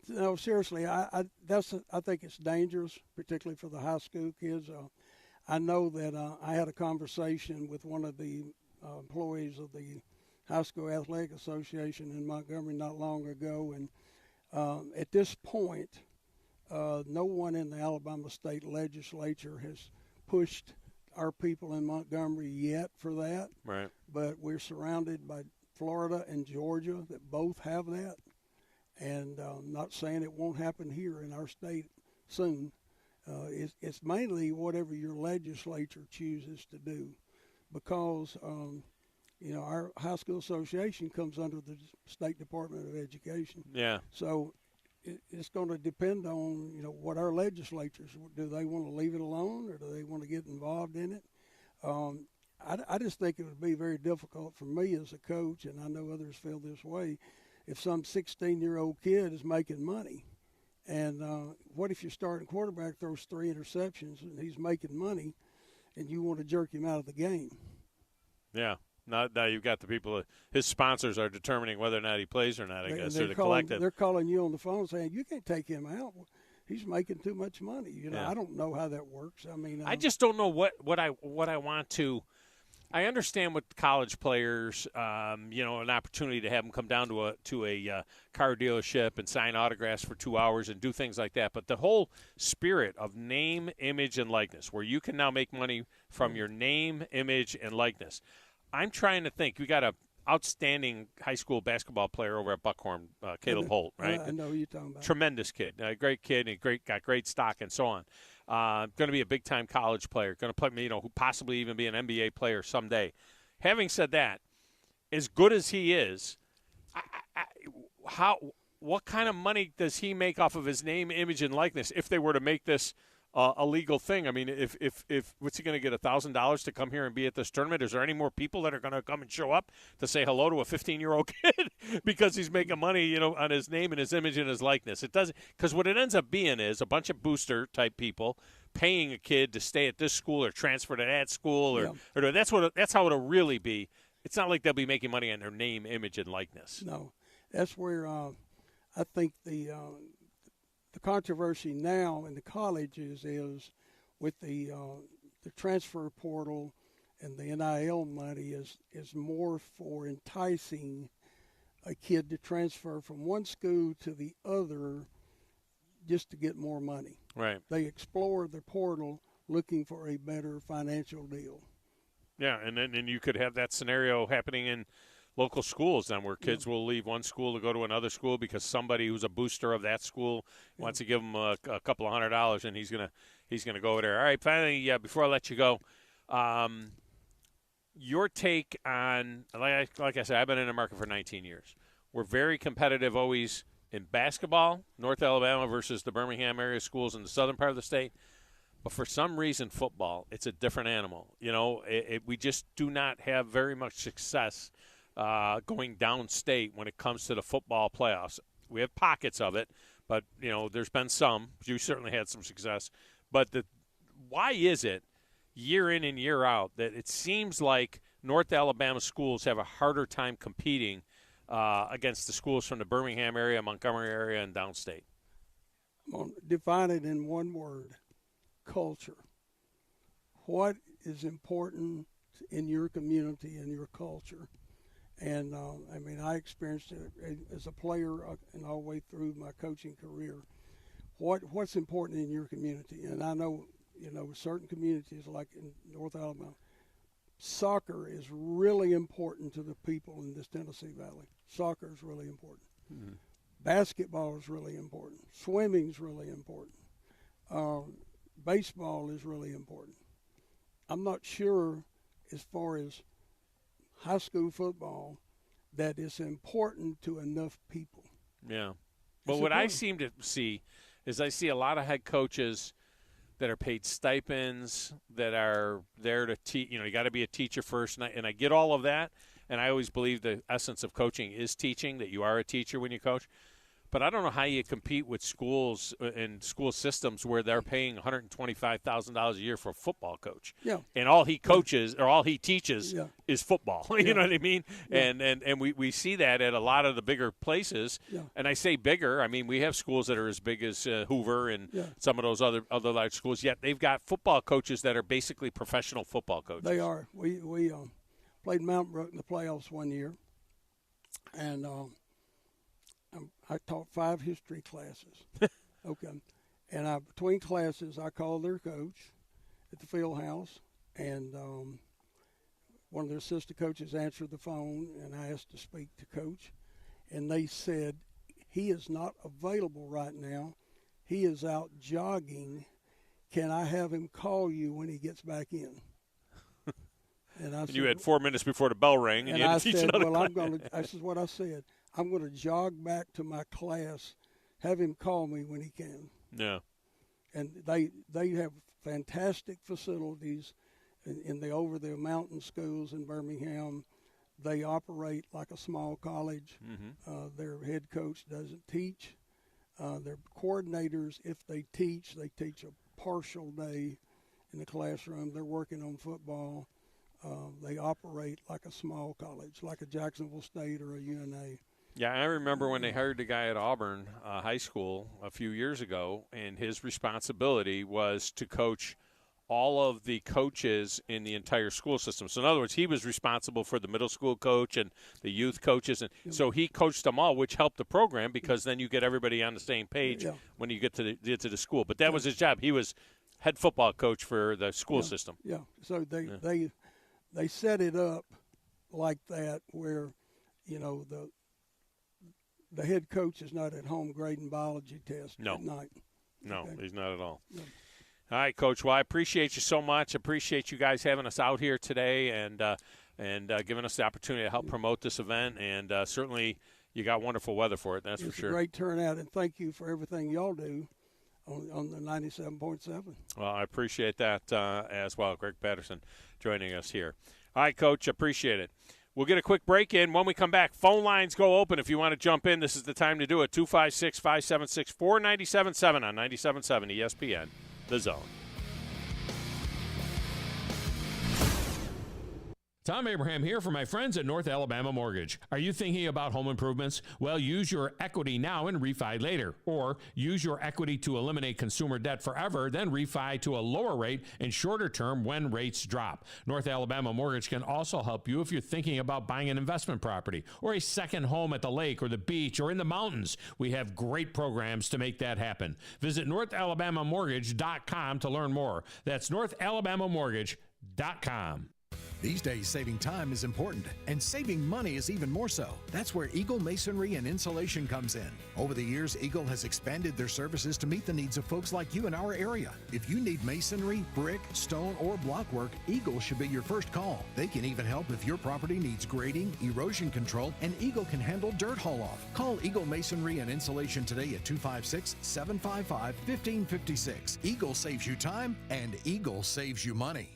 No, seriously, I think it's dangerous, particularly for the high school kids. I know that I had a conversation with one of the employees of the High School Athletic Association in Montgomery not long ago, and at this point, no one in the Alabama State Legislature has pushed our people in Montgomery yet for that. Right. But we're surrounded by Florida and Georgia that both have that. And I'm not saying it won't happen here in our state soon. It's mainly whatever your legislature chooses to do, because our high school association comes under the State Department of Education. Yeah. So it's going to depend on, what our legislatures do. They want to leave it alone, or do they want to get involved in it? I just think it would be very difficult for me as a coach, and I know others feel this way, if some 16-year-old kid is making money. And what if your starting quarterback throws 3 interceptions and he's making money? and you want to jerk him out of the game. Yeah. Now you've got the people, his sponsors are determining whether or not he plays or not, I guess, or the collective. They're calling you on the phone saying, you can't take him out. He's making too much money. You know, Yeah. I don't know how that works. I mean, I just don't know what I want to. I understand with college players, an opportunity to have them come down to a car dealership and sign autographs for 2 hours and do things like that. But the whole spirit of name, image, and likeness, where you can now make money from your name, image, and likeness. I'm trying to think. We got a outstanding high school basketball player over at Buckhorn, Caleb Holt, right? I know who you're talking about. Tremendous kid, a great kid, and got great stock and so on. Going to be a big-time college player. Going to play, who possibly even be an NBA player someday. Having said that, as good as he is, what kind of money does he make off of his name, image, and likeness if they were to make this a legal thing? I mean, if what's he going to get, $1,000 to come here and be at this tournament? Is there any more people that are going to come and show up to say hello to a 15-year-old kid because he's making money, on his name and his image and his likeness? It doesn't, because what it ends up being is a bunch of booster type people paying a kid to stay at this school or transfer to that school, or that's how it'll really be. It's not like they'll be making money on their name, image, and likeness. No, that's where I think the controversy now in the colleges is with the transfer portal and the NIL money is more for enticing a kid to transfer from one school to the other just to get more money. Right. They explore the portal looking for a better financial deal. Yeah, and then you could have that scenario happening in local schools then, where kids will leave one school to go to another school because somebody who's a booster of that school wants to give them a couple of $100, and he's gonna go over there. All right, finally, before I let you go, your take on, like I said, I've been in the market for 19 years. We're very competitive always in basketball, North Alabama versus the Birmingham area schools in the southern part of the state. But for some reason, football, it's a different animal. We just do not have very much success going downstate when it comes to the football playoffs. We have pockets of it, but, there's been some. You certainly had some success. But why is it year in and year out that it seems like North Alabama schools have a harder time competing against the schools from the Birmingham area, Montgomery area, and downstate? Well, define it in one word: culture. What is important in your community and your culture? And, I experienced it as a player and all the way through my coaching career. What's important in your community? And I know, certain communities like in North Alabama, soccer is really important to the people in this Tennessee Valley. Soccer is really important. Mm-hmm. Basketball is really important. Swimming is really important. Baseball is really important. I'm not sure as far as high school football that it's important to enough people. Yeah. But what I seem to see is I see a lot of head coaches that are paid stipends, that are there to teach. You got to be a teacher first, and I get all of that. And I always believe the essence of coaching is teaching, that you are a teacher when you coach. But I don't know how you compete with schools and school systems where they're paying $125,000 a year for a football coach. Yeah. And all he coaches or all he teaches is football. You Yeah. know what I mean? Yeah. And we see that at a lot of the bigger places. Yeah. And I say bigger. I mean, we have schools that are as big as Hoover and some of those other large schools. Yet they've got football coaches that are basically professional football coaches. They are. We played Mountain Brook in the playoffs one year. And I taught 5 history classes. Okay. And between classes, I called their coach at the field house, and one of their assistant coaches answered the phone, and I asked to speak to Coach. And they said, he is not available right now. He is out jogging. Can I have him call you when he gets back in? And I said, you had 4 minutes before the bell rang, and you had to teach another class. This is what I said. I'm going to jog back to my class, have him call me when he can. Yeah. And they have fantastic facilities in the over-the-mountain schools in Birmingham. They operate like a small college. Mm-hmm. Their head coach doesn't teach. Their coordinators, if they teach a partial day in the classroom. They're working on football. They operate like a small college, like a Jacksonville State or a UNA. Yeah, I remember when they hired the guy at Auburn High School a few years ago, and his responsibility was to coach all of the coaches in the entire school system. So in other words, he was responsible for the middle school coach and the youth coaches, and so he coached them all, which helped the program because then you get everybody on the same page when you get to the school. But that was his job. He was head football coach for the school system. Yeah, so they set it up like that where, you know, the head coach is not at home grading biology tests at night. No, Okay. he's not at all. No. All right, Coach. Well, I appreciate you so much. Appreciate you guys having us out here today and giving us the opportunity to help promote this event. And certainly you got wonderful weather for it, that's for sure. It's a great turnout, and thank you for everything y'all do on the 97.7. Well, I appreciate that as well. Greg Patterson joining us here. All right, Coach, appreciate it. We'll get a quick break in. When we come back, phone lines go open. If you want to jump in, this is the time to do it. 256-576-4977 on 97.7 ESPN, The Zone. Tom Abraham here for my friends at North Alabama Mortgage. Are you thinking about home improvements? Well, use your equity now and refi later. Or use your equity to eliminate consumer debt forever, then refi to a lower rate and shorter term when rates drop. North Alabama Mortgage can also help you if you're thinking about buying an investment property or a second home at the lake or the beach or in the mountains. We have great programs to make that happen. Visit NorthAlabamaMortgage.com to learn more. That's NorthAlabamaMortgage.com. These days, saving time is important, and saving money is even more so. That's where Eagle Masonry and Insulation comes in. Over the years, Eagle has expanded their services to meet the needs of folks like you in our area. If you need masonry, brick, stone, or block work, Eagle should be your first call. They can even help if your property needs grading, erosion control, and Eagle can handle dirt haul-off. Call Eagle Masonry and Insulation today at 256-755-1556. Eagle saves you time, and Eagle saves you money.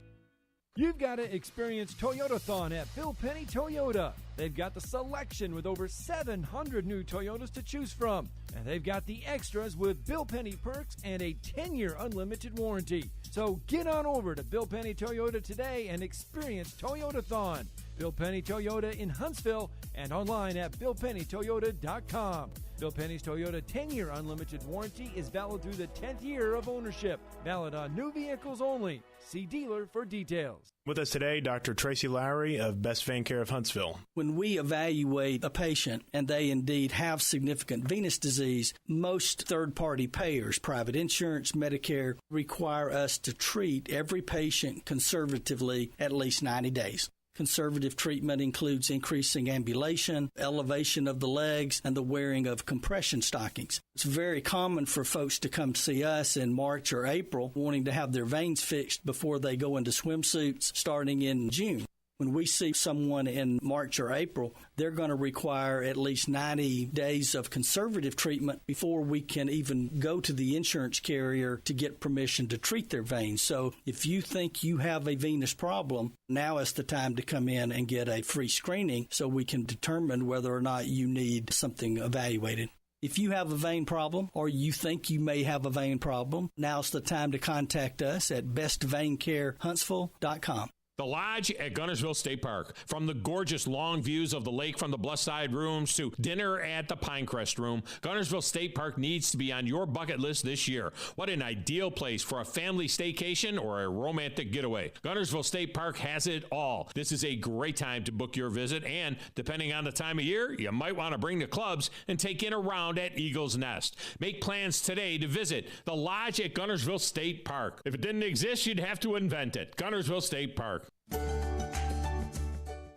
You've got to experience Toyotathon at Bill Penny Toyota. They've got the selection with over 700 new Toyotas to choose from. And they've got the extras with Bill Penny perks and a 10-year unlimited warranty. So get on over to Bill Penny Toyota today and experience Toyotathon. Bill Penny Toyota in Huntsville and online at BillPennyToyota.com. Bill Penny's Toyota 10-year unlimited warranty is valid through the 10th year of ownership. Valid on new vehicles only. See dealer for details. With us today, Dr. Tracy Lowry of Best Vein Care of Huntsville. When we evaluate a patient and they indeed have significant venous disease, most third-party payers, private insurance, Medicare, require us to treat every patient conservatively at least 90 days. Conservative treatment includes increasing ambulation, elevation of the legs, and the wearing of compression stockings. It's very common for folks to come see us in March or April wanting to have their veins fixed before they go into swimsuits starting in June. When we see someone in March or April, they're going to require at least 90 days of conservative treatment before we can even go to the insurance carrier to get permission to treat their veins. So if you think you have a venous problem, now is the time to come in and get a free screening so we can determine whether or not you need something evaluated. If you have a vein problem or you think you may have a vein problem, now's the time to contact us at bestveincarehuntsville.com. The Lodge at Guntersville State Park. From the gorgeous long views of the lake from the Bluff Side rooms to dinner at the Pinecrest Room, Guntersville State Park needs to be on your bucket list this year. What an ideal place for a family staycation or a romantic getaway. Guntersville State Park has it all. This is a great time to book your visit, and depending on the time of year, you might want to bring the clubs and take in a round at Eagle's Nest. Make plans today to visit the Lodge at Guntersville State Park. If it didn't exist, you'd have to invent it. Guntersville State Park.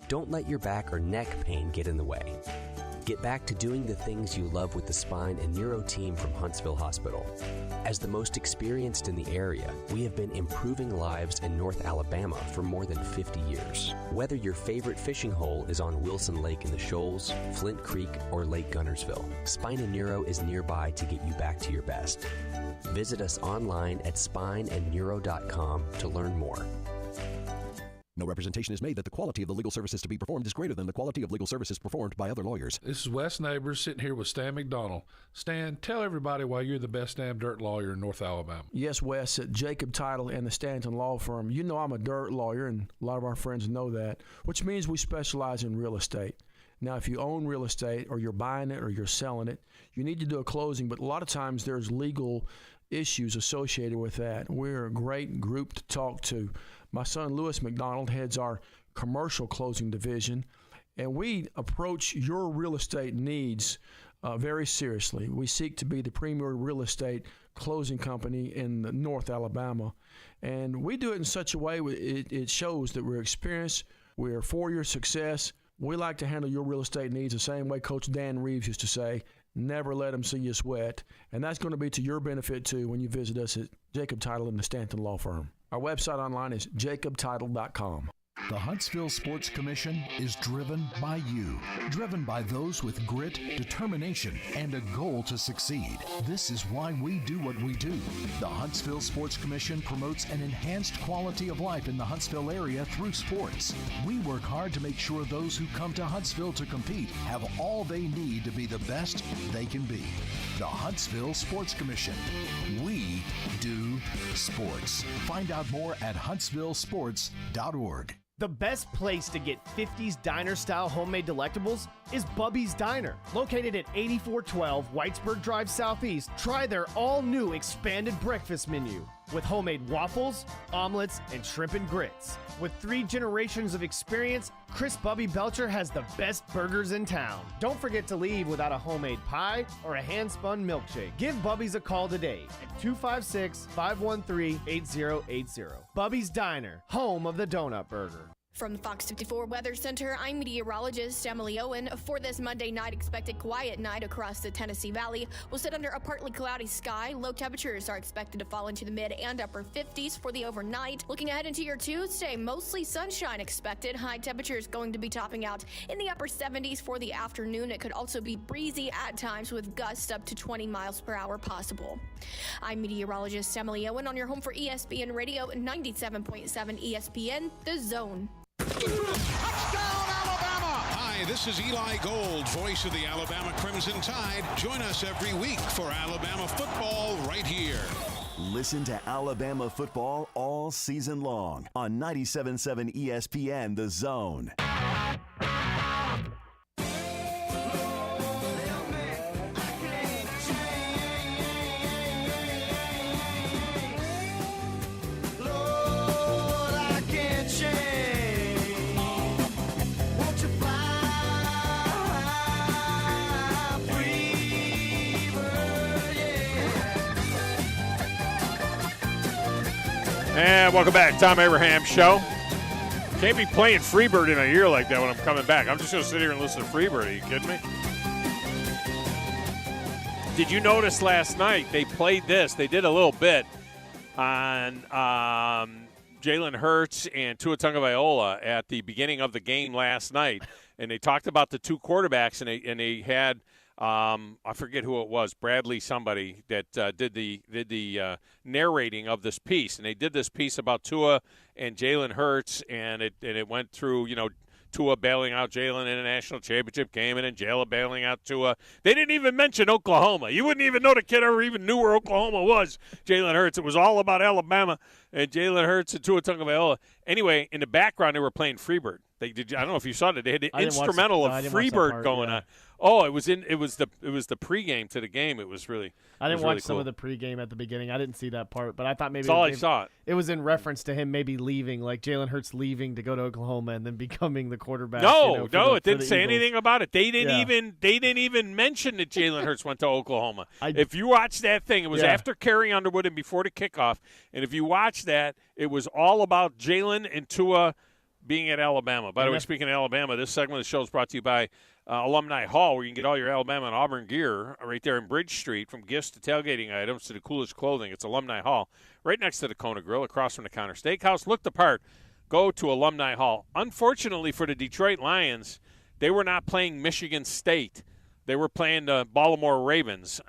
Don't let your back or neck pain get in the way. Get back to doing the things you love with the spine and neuro team from Huntsville Hospital. As the most experienced in the area, we have been improving lives in North Alabama for more than 50 years. Whether your favorite fishing hole is on Wilson Lake in the Shoals, Flint Creek, or Lake Guntersville, Spine and Neuro is nearby to get you back to your best. Visit us online at spineandneuro.com to learn more. No representation is made that the quality of the legal services to be performed is greater than the quality of legal services performed by other lawyers. This is Wes Neighbors sitting here with Stan McDonald. Stan, tell everybody why you're the best damn dirt lawyer in North Alabama. Yes, Wes, at Jacob Title and the Stanton Law Firm. You know I'm a dirt lawyer, and a lot of our friends know that, which means we specialize in real estate. Now, if you own real estate or you're buying it or you're selling it, you need to do a closing, but a lot of times there's legal issues associated with that. We're a great group to talk to. My son, Lewis McDonald, heads our commercial closing division, and we approach your real estate needs very seriously. We seek to be the premier real estate closing company in North Alabama, and we do it in such a way it shows that we're experienced, we're for your success. We like to handle your real estate needs the same way Coach Dan Reeves used to say, never let them see you sweat. And that's going to be to your benefit, too, when you visit us at Jacob Title and the Stanton Law Firm. Our website online is jacobtitle.com. The Huntsville Sports Commission is driven by you, driven by those with grit, determination, and a goal to succeed. This is why we do what we do. The Huntsville Sports Commission promotes an enhanced quality of life in the Huntsville area through sports. We work hard to make sure those who come to Huntsville to compete have all they need to be the best they can be. The Huntsville Sports Commission. We do sports. Find out more at huntsvillesports.org. The best place to get 50s diner-style homemade delectables is Bubby's Diner. Located at 8412 Whitesburg Drive Southeast, try their all-new expanded breakfast menu with homemade waffles, omelets, and shrimp and grits. With 3 generations of experience, Chris Bubby Belcher has the best burgers in town. Don't forget to leave without a homemade pie or a hand-spun milkshake. Give Bubby's a call today at 256-513-8080. Bubby's Diner, home of the donut burger. From the Fox 54 Weather Center, I'm meteorologist Emily Owen. For this Monday night, expect a quiet night across the Tennessee Valley. We'll sit under a partly cloudy sky. Low temperatures are expected to fall into the mid and upper 50s for the overnight. Looking ahead into your Tuesday, mostly sunshine expected. High temperatures going to be topping out in the upper 70s for the afternoon. It could also be breezy at times with gusts up to 20 miles per hour possible. I'm meteorologist Emily Owen on your home for ESPN Radio 97.7 ESPN, The Zone. Hi, this is Eli Gold, voice of the Alabama Crimson Tide. Join us every week for Alabama football right here. Listen to Alabama football all season long on 97.7 ESPN The Zone. And welcome back, Tom Abraham Show. Can't be playing Freebird in a year like that when I'm coming back. I'm just going to sit here and listen to Freebird. Are you kidding me? Did you notice last night they played this? They did a little bit on Jalen Hurts and Tua Tagovailoa at the beginning of the game last night, and they talked about the two quarterbacks, and they had I forget who it was, Bradley somebody, that did the narrating of this piece, and they did this piece about Tua and Jalen Hurts, and it went through, Tua bailing out Jalen in a national championship game, and then Jalen bailing out Tua. They didn't even mention Oklahoma. You wouldn't even know the kid ever even knew where Oklahoma was, Jalen Hurts. It was all about Alabama and Jalen Hurts and Tua Tagovailoa. Anyway, in the background, they were playing Freebird. I don't know if you saw that. They had the instrumental of Freebird going on. Oh, it was the pregame to the game. It was really. I didn't watch really some cool. of the pregame at the beginning. I didn't see that part, but I thought maybe That's all I saw. It was in reference to him maybe leaving, like Jalen Hurts leaving to go to Oklahoma and then becoming the quarterback. No, it didn't say Eagles. anything about it. They didn't even mention that Jalen Hurts went to Oklahoma. If you watch that thing, it was after Carrie Underwood and before the kickoff. And if you watch that, it was all about Jalen and Tua being at Alabama. By the way, speaking of Alabama, this segment of the show is brought to you by Alumni Hall, where you can get all your Alabama and Auburn gear right there in Bridge Street, from gifts to tailgating items to the coolest clothing. It's Alumni Hall, right next to the Kona Grill, across from the Counter Steakhouse. Look the part. Go to Alumni Hall. Unfortunately for the Detroit Lions, they were not playing Michigan State. They were playing the Baltimore Ravens,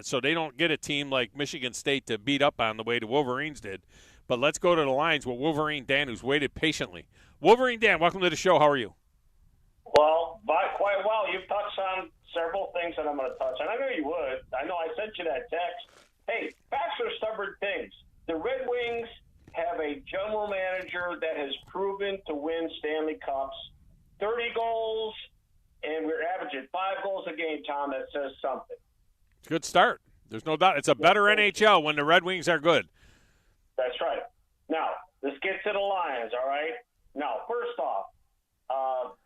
so they don't get a team like Michigan State to beat up on the way the Wolverines did. But let's go to the lines with Wolverine Dan, who's waited patiently. Wolverine Dan, welcome to the show. How are you? Well, quite well. You've touched on several things that I'm going to touch on. I know you would. I know I sent you that text. Hey, facts are stubborn things. The Red Wings have a general manager that has proven to win Stanley Cups. 30 goals, and we're averaging 5 goals a game, Tom. That says something. Good start. There's no doubt. It's a better NHL when the Red Wings are good. That's right. Now, let's get to the Lions, all right? Now, first off,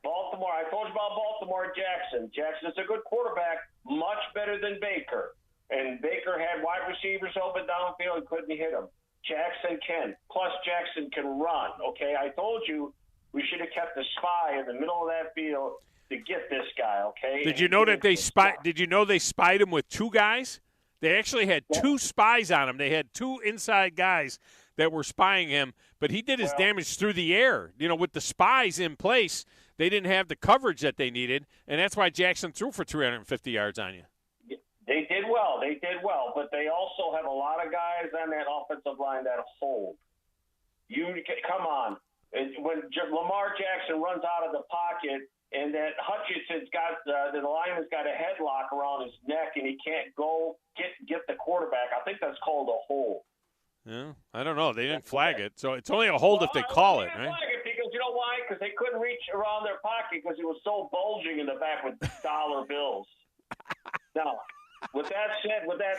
Baltimore, I told you about Baltimore, Jackson. Jackson's a good quarterback, much better than Baker. And Baker had wide receivers open downfield and couldn't hit them. Jackson can. Plus, Jackson can run, okay? I told you we should have kept the spy in the middle of that field to get this guy, okay? Did you know that they spied? Did you know they spied him with 2 guys? They actually had 2 spies on him. They had 2 inside guys that were spying him, but he did his damage through the air. You know, with the spies in place, they didn't have the coverage that they needed, and that's why Jackson threw for 350 yards on you. They did well. They did well, but they also have a lot of guys on that offensive line that hold. Come on. When Lamar Jackson runs out of the pocket and that Hutchinson's got the lineman's got a headlock around his neck and he can't go get the quarterback, I think that's called a hold. Yeah, I don't know. They didn't flag it, so it's only a hold if they call it, right? Flag it because you know why? Because they couldn't reach around their pocket because it was so bulging in the back with dollar bills. Now, with that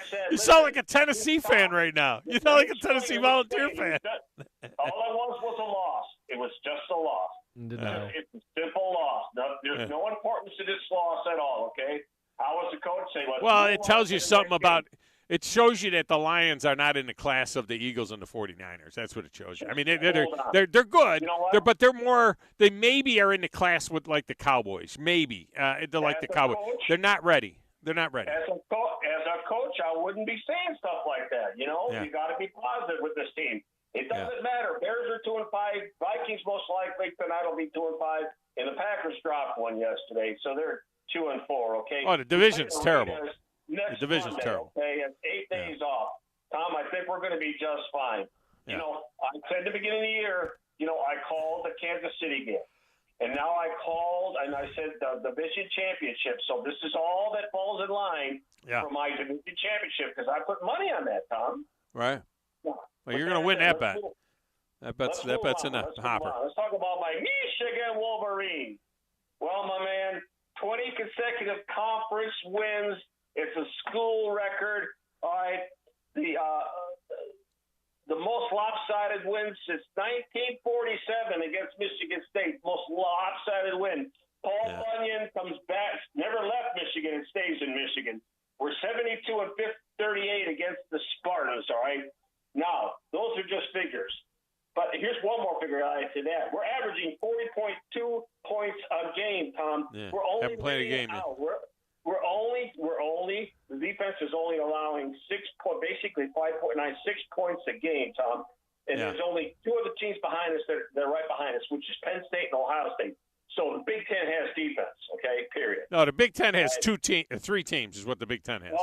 said, you sound like a Tennessee fan right now. You sound like a Tennessee Volunteer fan. All it was a loss. It was just a loss. It's a simple loss. There's no importance to this loss at all. Okay, how was the coach say? Well, it tells you something about. It shows you that the Lions are not in the class of the Eagles and the 49ers. That's what it shows you. I mean, they're good, You know but they're more. They maybe are in the class with like the Cowboys. Maybe they're like the Cowboys. They're not ready. They're not ready. As a coach, I wouldn't be saying stuff like that. You know, you got to be positive with this team. It doesn't matter. Bears are 2-5. Vikings most likely tonight will be 2-5, and the Packers dropped one yesterday, so they're 2-4. Okay. Oh, the division's terrible. Next The division's Monday, terrible. Okay, and 8 days off. Tom, I think we're going to be just fine. You know, I said at the beginning of the year, you know, I called the Kansas City game. And now I called and I said the division championship. So this is all that falls in line for my division championship because I put money on that, Tom. Right. Well, you're going to win that bet. That bet's in the hopper. Let's talk about my Michigan Wolverines. Well, my man, 20 consecutive conference wins. It's a school record. All right. The most lopsided win since 1947 against Michigan State. Most lopsided win. Paul Bunyan comes back, never left Michigan and stays in Michigan. We're 72-38 against the Spartans, all right? Now, those are just figures. But here's one more figure I add to that. We're averaging 40.2 points a game, Tom. Yeah. We're only haven't played a game yet. We're only the defense is only allowing 6 points a game, Tom. And there's only 2 of the teams behind us that are right behind us, which is Penn State and Ohio State. So the Big Ten has defense, okay, period. No, the Big Ten has 3 teams is what the Big Ten has.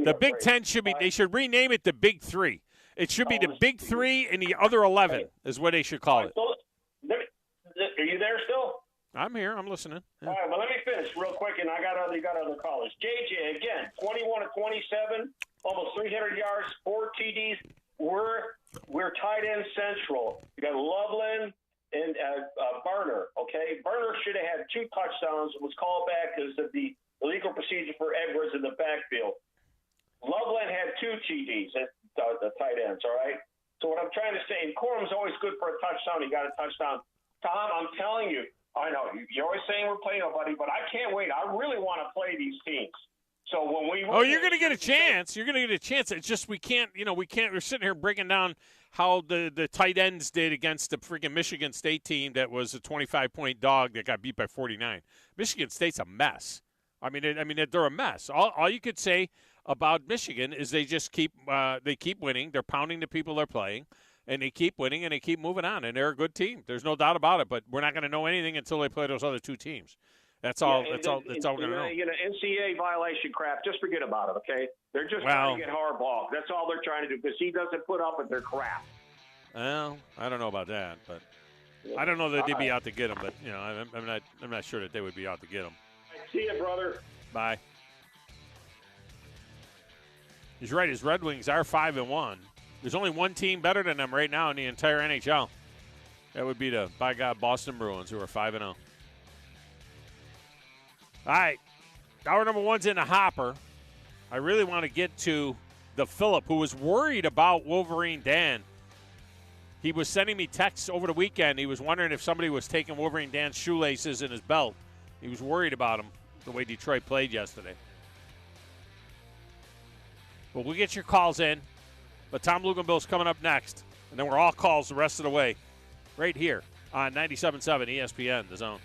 The Big Ten should be, they should rename it the Big 3. It should be the Big 3 and the other 11 is what they should call it. So, are you there still? I'm here. I'm listening. All right, well, let me finish real quick, and you got other callers. JJ, again, 21-27, almost 300 yards, 4 TDs. We're tight end central. You got Loveland and Burner, okay? Burner should have had 2 touchdowns. It was called back because of the illegal procedure for Edwards in the backfield. Loveland had 2 TDs, the tight ends, all right? So what I'm trying to say, and Corum's always good for a touchdown. He got a touchdown. Tom, I'm telling you, I know, you're always saying we're playing nobody, but I can't wait. I really want to play these teams. So when we you're going to get a chance. You're going to get a chance. It's just we can't. We're sitting here breaking down how the tight ends did against the freaking Michigan State team that was a 25-point dog that got beat by 49. Michigan State's a mess. I mean, they're a mess. All you could say about Michigan is they just keep winning. They're pounding the people they're playing, and they keep winning and they keep moving on. And they're a good team. There's no doubt about it. But we're not going to know anything until they play those other 2 teams. That's all. That's all we're going to know. NCAA violation crap. Just forget about it. Okay, they're just trying to get Harbaugh. That's all they're trying to do because he doesn't put up with their crap. Well, I don't know about that, but I don't know that they'd be out to get him. But I'm not sure that they would be out to get him. See you, brother. Bye. He's right. His Red Wings are 5-1. There's only one team better than them right now in the entire NHL. That would be the, by God, Boston Bruins, who are 5-0. All right. Hour number one's in the hopper. I really want to get to the Phillip, who was worried about Wolverine Dan. He was sending me texts over the weekend. He was wondering if somebody was taking Wolverine Dan's shoelaces in his belt. He was worried about him, the way Detroit played yesterday. Well, we'll get your calls in. But Tom Luganbill's coming up next. And then we're all calls the rest of the way. Right here on 97.7 ESPN, The Zone.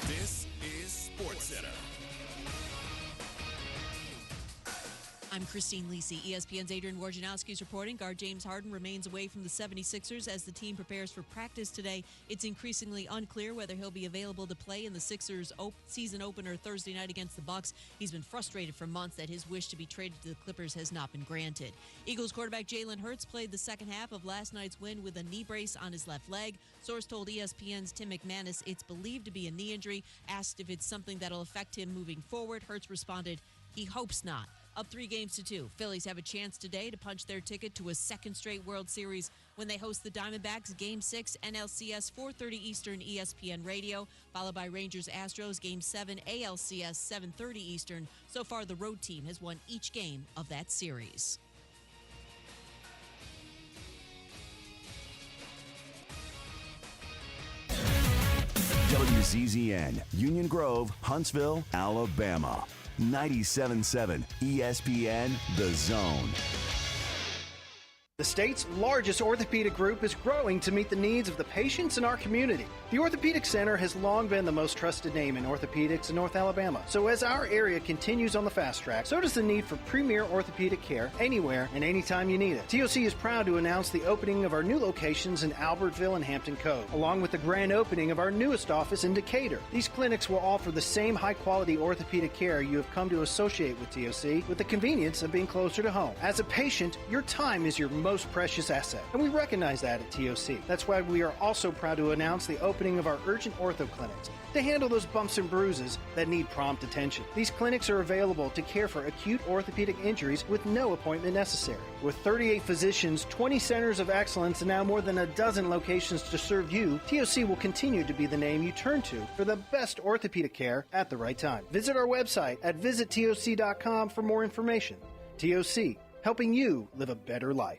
This is SportsCenter. I'm Christine Lisi. ESPN's Adrian Wojnarowski is reporting guard James Harden remains away from the 76ers as the team prepares for practice today. It's increasingly unclear whether he'll be available to play in the Sixers' season opener Thursday night against the Bucks. He's been frustrated for months that his wish to be traded to the Clippers has not been granted. Eagles quarterback Jalen Hurts played the second half of last night's win with a knee brace on his left leg. Source told ESPN's Tim McManus it's believed to be a knee injury. Asked if it's something that'll affect him moving forward, Hurts responded, he hopes not. Up 3-2. Phillies have a chance today to punch their ticket to a second straight World Series when they host the Diamondbacks Game 6 NLCS 4:30 Eastern ESPN Radio, followed by Rangers Astros Game 7 ALCS 7:30 Eastern. So far, the road team has won each game of that series. WZZN, Union Grove, Huntsville, Alabama. 97.7 ESPN, The Zone. The state's largest orthopedic group is growing to meet the needs of the patients in our community. The Orthopedic Center has long been the most trusted name in orthopedics in North Alabama. So as our area continues on the fast track, so does the need for premier orthopedic care anywhere and anytime you need it. TOC is proud to announce the opening of our new locations in Albertville and Hampton Cove, along with the grand opening of our newest office in Decatur. These clinics will offer the same high-quality orthopedic care you have come to associate with TOC, with the convenience of being closer to home. As a patient, your time is your most precious asset, and we recognize that at TOC. That's why we are also proud to announce the opening of our urgent ortho clinics to handle those bumps and bruises that need prompt attention. These clinics are available to care for acute orthopedic injuries with no appointment necessary. With 38 physicians, 20 centers of excellence, and now more than a dozen locations to serve you, TOC will continue to be the name you turn to for the best orthopedic care at the right time. Visit our website at visittoc.com for more information. TOC, helping you live a better life.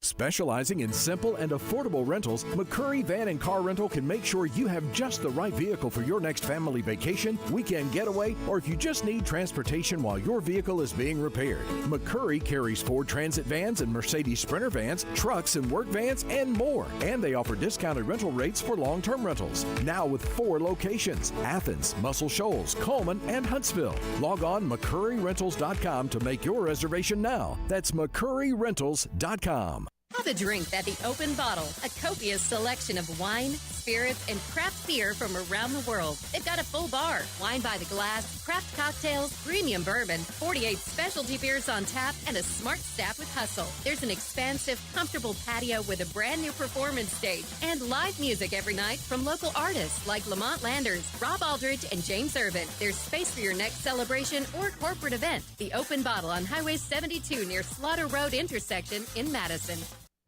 Specializing in simple and affordable rentals, McCurry Van and Car Rental can make sure you have just the right vehicle for your next family vacation, weekend getaway, or if you just need transportation while your vehicle is being repaired. McCurry carries Ford Transit vans and Mercedes Sprinter vans, trucks and work vans, and more. And they offer discounted rental rates for long-term rentals. Now with 4 locations: Athens, Muscle Shoals, Coleman, and Huntsville. Log on McCurryRentals.com to make your reservation now. That's McCurryRentals.com. Have a drink at the Open Bottle, a copious selection of wine, spirits, and craft beer from around the world. They've got a full bar, wine by the glass, craft cocktails, premium bourbon, 48 specialty beers on tap, and a smart staff with hustle. There's an expansive, comfortable patio with a brand new performance stage and live music every night from local artists like Lamont Landers, Rob Aldridge, and James Irvin. There's space for your next celebration or corporate event. The Open Bottle on Highway 72 near Slaughter Road intersection in Madison.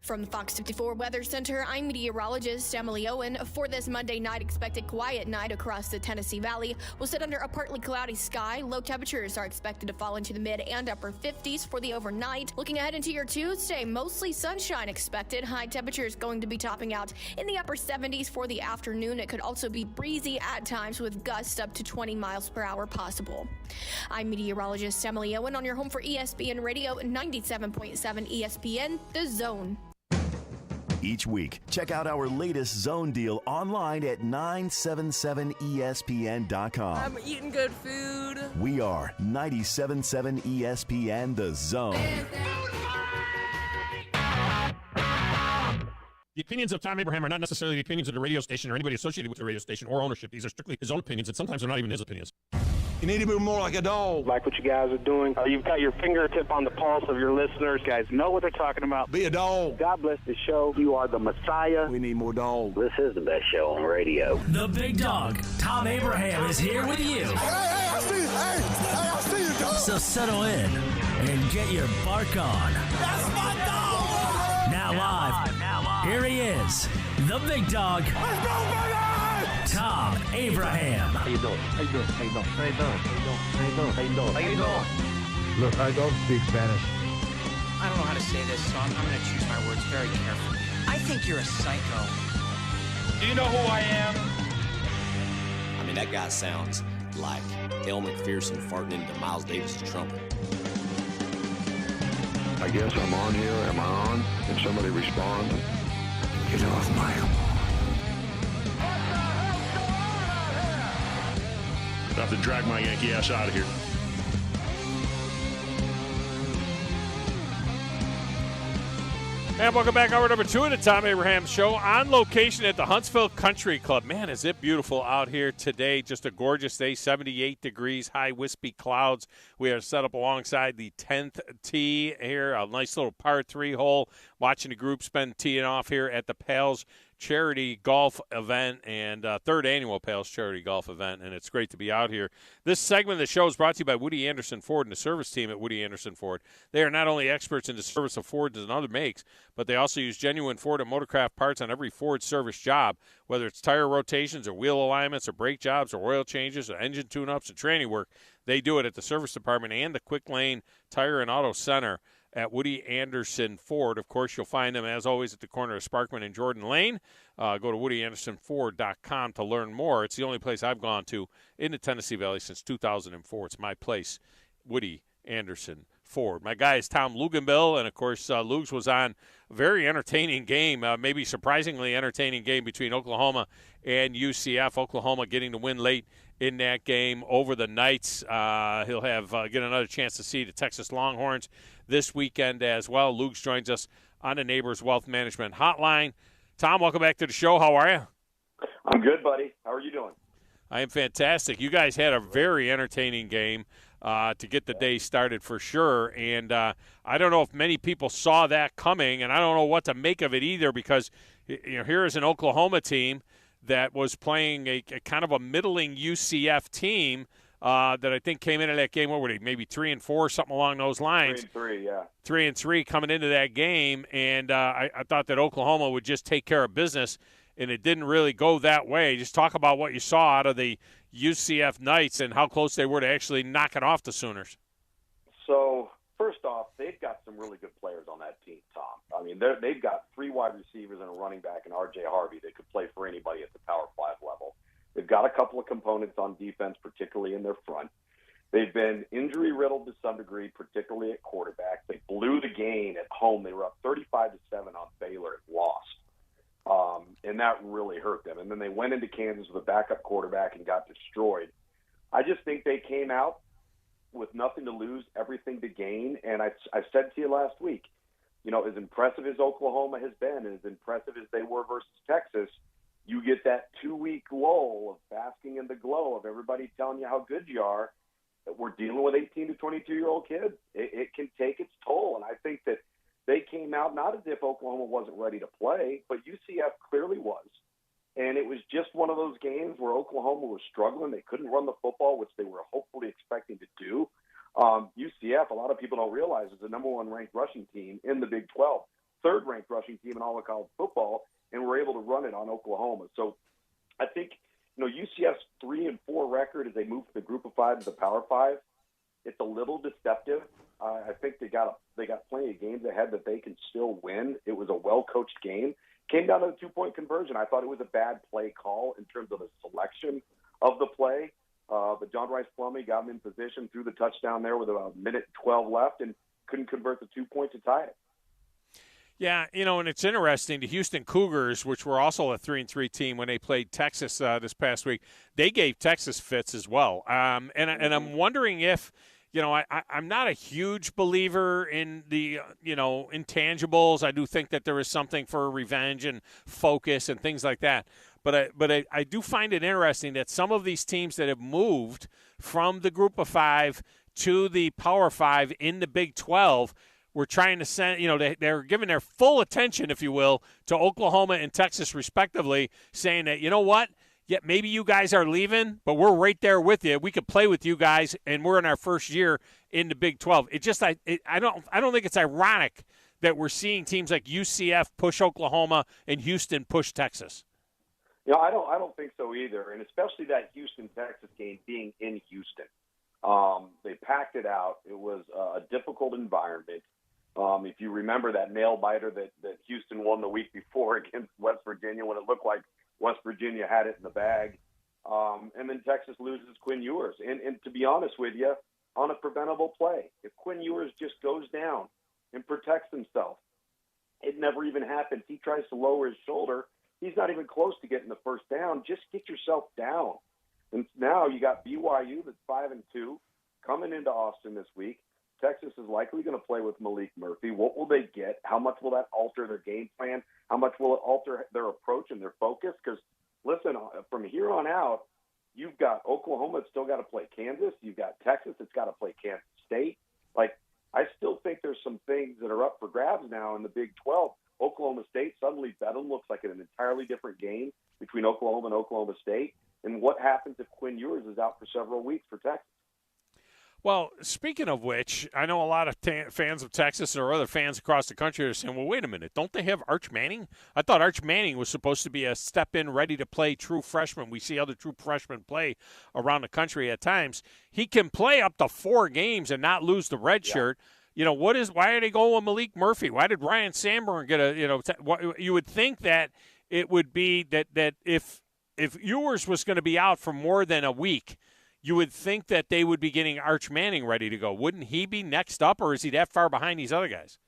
From the Fox 54 Weather Center, I'm meteorologist Emily Owen. For this Monday night, expected quiet night across the Tennessee Valley. We'll sit under a partly cloudy sky. Low temperatures are expected to fall into the mid and upper 50s for the overnight. Looking ahead into your Tuesday, mostly sunshine expected. High temperatures going to be topping out in the upper 70s for the afternoon. It could also be breezy at times with gusts up to 20 miles per hour possible. I'm meteorologist Emily Owen on your home for ESPN Radio 97.7 ESPN, The Zone. Each week, check out our latest Zone deal online at 977ESPN.com. I'm eating good food. We are 97.7 ESPN, The Zone. The opinions of Tom Abraham are not necessarily the opinions of the radio station or anybody associated with the radio station or ownership. These are strictly his own opinions, and sometimes they're not even his opinions. You need to be more like a dog. Like what you guys are doing. You've got your fingertip on the pulse of your listeners. You guys know what they're talking about. Be a dog. God bless the show. You are the Messiah. We need more dogs. This is the best show on radio. The big dog, Thom Abraham, is here with you. Hey, I see you. I see you, dog. So settle in and get your bark on. That's my dog. Now live, here he is, the big dog, Let's go, baby! Thom Abraham. How you doing? How you doing? How you doing? How you doing? How you doing? How you doing? How you doing? Look, I don't speak Spanish. I don't know how to say this, so I'm going to choose my words very carefully. I think you're a psycho. Do you know who I am? I mean, that guy sounds like El McPherson farting into Miles Davis' trumpet. I guess I'm on here. Am I on? Can somebody respond? Get off my lawn. I have to drag my Yankee ass out of here. And welcome back, hour number 2 of the Thom Abraham Show, on location at the Huntsville Country Club. Man, is it beautiful out here today. Just a gorgeous day, 78 degrees, high wispy clouds. We are set up alongside the 10th tee here, a nice little par 3 hole. Watching the group spend teeing off here at the Pals Charity Golf Event and third annual Pals Charity Golf Event, and it's great to be out here. This segment of the show is brought to you by Woody Anderson Ford and the service team at Woody Anderson Ford. They are not only experts in the service of Fords and other makes, but they also use genuine Ford and Motorcraft parts on every Ford service job, whether it's tire rotations or wheel alignments or brake jobs or oil changes or engine tune-ups and training work. They do it at the service department and the Quick Lane Tire and Auto Center at Woody Anderson Ford. Of course, you'll find them, as always, at the corner of Sparkman and Jordan Lane. Go to WoodyAndersonFord.com to learn more. It's the only place I've gone to in the Tennessee Valley since 2004. It's my place, Woody Anderson Ford. My guy is Tom Luganbill, and, of course, Lugs was on a very entertaining game, maybe surprisingly entertaining game between Oklahoma and UCF. Oklahoma getting the win late in that game over the Knights. He'll have get another chance to see the Texas Longhorns this weekend as well. Luke's joins us on the Neighbors Wealth Management Hotline. Tom, welcome back to the show. How are you? I'm good, buddy. How are you doing? I am fantastic. You guys had a very entertaining game to get the day started for sure. And I don't know if many people saw that coming, and I don't know what to make of it either, because here is an Oklahoma team that was playing a kind of a middling UCF team that I think came into that game. What were they? Maybe 3-4, something along those lines. 3-3, yeah. 3-3 coming into that game, and I thought that Oklahoma would just take care of business, and it didn't really go that way. Just talk about what you saw out of the UCF Knights and how close they were to actually knocking off the Sooners. So, first off, they've got some really good players on that team, Tom. I mean, they've got 3 wide receivers and a running back in R.J. Harvey that could play for anybody at the Power 5 level. They've got a couple of components on defense, particularly in their front. They've been injury-riddled to some degree, particularly at quarterback. They blew the game at home. They were up 35-7 on Baylor and lost. And that really hurt them. And then they went into Kansas with a backup quarterback and got destroyed. I just think they came out with nothing to lose, everything to gain. And I said to you last week, as impressive as Oklahoma has been and as impressive as they were versus Texas, you get that 2-week lull of basking in the glow of everybody telling you how good you are. That we're dealing with 18 to 22-year-old kids. It can take its toll. And I think that they came out not as if Oklahoma wasn't ready to play, but UCF clearly was. And it was just one of those games where Oklahoma was struggling. They couldn't run the football, which they were hopefully expecting to do. UCF, a lot of people don't realize, is the number 1 ranked rushing team in the Big 12, 3rd ranked rushing team in all of college football, and were able to run it on Oklahoma. So I think, UCF's 3-4 record as they move from the Group of 5 to the Power 5, it's a little deceptive. I think they got plenty of games ahead that they can still win. It was a well-coached game. Came down to the 2-point conversion. I thought it was a bad play call in terms of the selection of the play. But John Rice Plumlee got him in position, threw the touchdown there with about 1:12 left, and couldn't convert the 2 points to tie it. Yeah, and it's interesting. The Houston Cougars, which were also a 3-3 team when they played Texas this past week, they gave Texas fits as well. And I'm wondering if, I'm not a huge believer in the, intangibles. I do think that there is something for revenge and focus and things like that. But I do find it interesting that some of these teams that have moved from the Group of Five to the Power Five in the Big 12 were trying to send, they're giving their full attention, if you will, to Oklahoma and Texas respectively, saying that, you know what? Yeah, maybe you guys are leaving, but we're right there with you. We could play with you guys, and we're in our first year in the Big 12. I don't think it's ironic that we're seeing teams like UCF push Oklahoma and Houston push Texas. I don't think so either, and especially that Houston-Texas game being in Houston. They packed it out. It was a difficult environment. If you remember that nail-biter that Houston won the week before against West Virginia when it looked like West Virginia had it in the bag. And then Texas loses Quinn Ewers. And to be honest with you, on a preventable play, if Quinn Ewers just goes down and protects himself, it never even happens. He tries to lower his shoulder. He's not even close to getting the first down. Just get yourself down. And now you got BYU that's 5-2 coming into Austin this week. Texas is likely going to play with Malik Murphy. What will they get? How much will that alter their game plan? How much will it alter their approach and their focus? Because, listen, from here on out, you've got Oklahoma that's still got to play Kansas. You've got Texas that's got to play Kansas State. I still think there's some things that are up for grabs now in the Big 12. Oklahoma State, suddenly Bedlam looks like an entirely different game between Oklahoma and Oklahoma State. And what happens if Quinn Ewers is out for several weeks for Texas? Well, speaking of which, I know a lot of fans of Texas or other fans across the country are saying, well, wait a minute, don't they have Arch Manning? I thought Arch Manning was supposed to be a step-in, ready-to-play true freshman. We see other true freshmen play around the country at times. He can play up to 4 games and not lose the red shirt. Why are they going with Malik Murphy? Why did Ryan Sanborn get you would think that it would be that if Ewers was going to be out for more than a week, you would think that they would be getting Arch Manning ready to go. Wouldn't he be next up, or is he that far behind these other guys?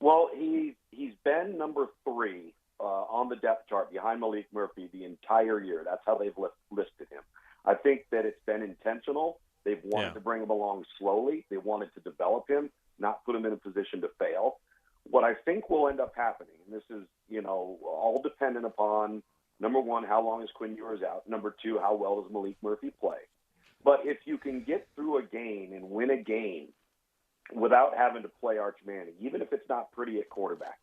Well, he's been number 3 on the depth chart behind Malik Murphy the entire year. That's how they've listed him. I think that it's been intentional. They've wanted to bring him along slowly. They wanted to develop him, not put him in a position to fail. What I think will end up happening, and this is, all dependent upon, number 1, how long is Quinn Ewers out? Number 2, how well does Malik Murphy play? But if you can get through a game and win a game without having to play Arch Manning, even if it's not pretty at quarterback,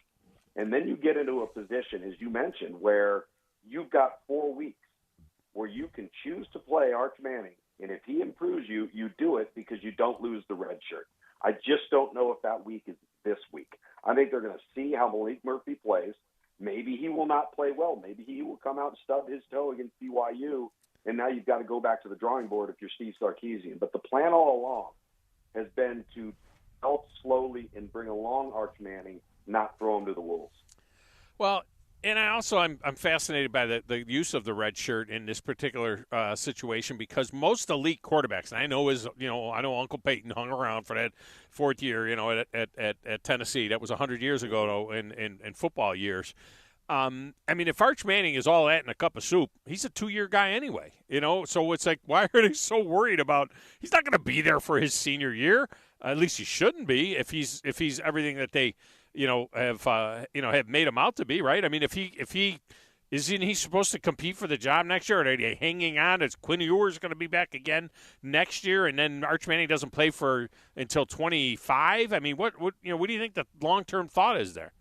and then you get into a position, as you mentioned, where you've got 4 weeks where you can choose to play Arch Manning, and if he improves you, you do it because you don't lose the red shirt. I just don't know if that week is this week. I think they're going to see how Malik Murphy plays. Maybe he will not play well. Maybe he will come out and stub his toe against BYU, and now you've got to go back to the drawing board if you're Steve Sarkisian. But the plan all along has been to help slowly and bring along Arch Manning, not throw him to the wolves. Well, and I'm fascinated by the use of the red shirt in this particular situation because most elite quarterbacks, and I know Uncle Peyton hung around for that 4th year, at Tennessee. That was 100 years ago in football years. If Arch Manning is all that in a cup of soup, he's a 2-year guy anyway, So it's like, why are they so worried about? He's not going to be there for his senior year. At least he shouldn't be if he's everything that they, have made him out to be, right? If he isn't he supposed to compete for the job next year? Or are they hanging on? Is Quinn Ewers going to be back again next year, and then Arch Manning doesn't play until 25? What do you think the long-term thought is there?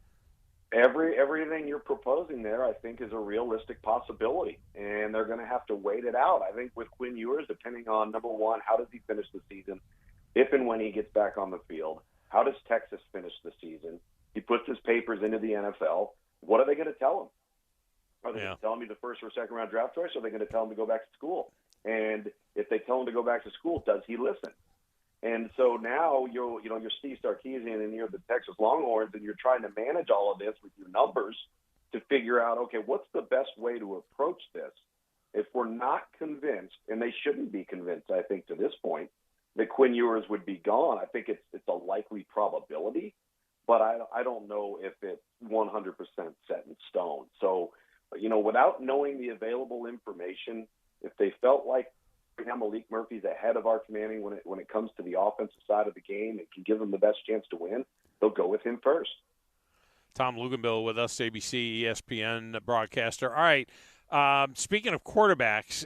Everything you're proposing there, I think, is a realistic possibility, and they're going to have to wait it out. I think with Quinn Ewers, depending on, number 1, how does he finish the season, if and when he gets back on the field, how does Texas finish the season? He puts his papers into the NFL. What are they going to tell him? Are they going to tell him he's a first or second round draft choice, or are they going to tell him to go back to school? And if they tell him to go back to school, does he listen? And so now you're Steve Sarkisian and you're the Texas Longhorns, and you're trying to manage all of this with your numbers to figure out, okay, what's the best way to approach this? If we're not convinced, and they shouldn't be convinced, I think, to this point, that Quinn Ewers would be gone, I think it's a likely probability, but I don't know if it's 100% set in stone. So, without knowing the available information, if they felt like Malik Murphy's ahead of Arch Manning when it comes to the offensive side of the game and can give them the best chance to win, they'll go with him first. Thom Luginbill with us, ABC, ESPN broadcaster. All right, Speaking of quarterbacks,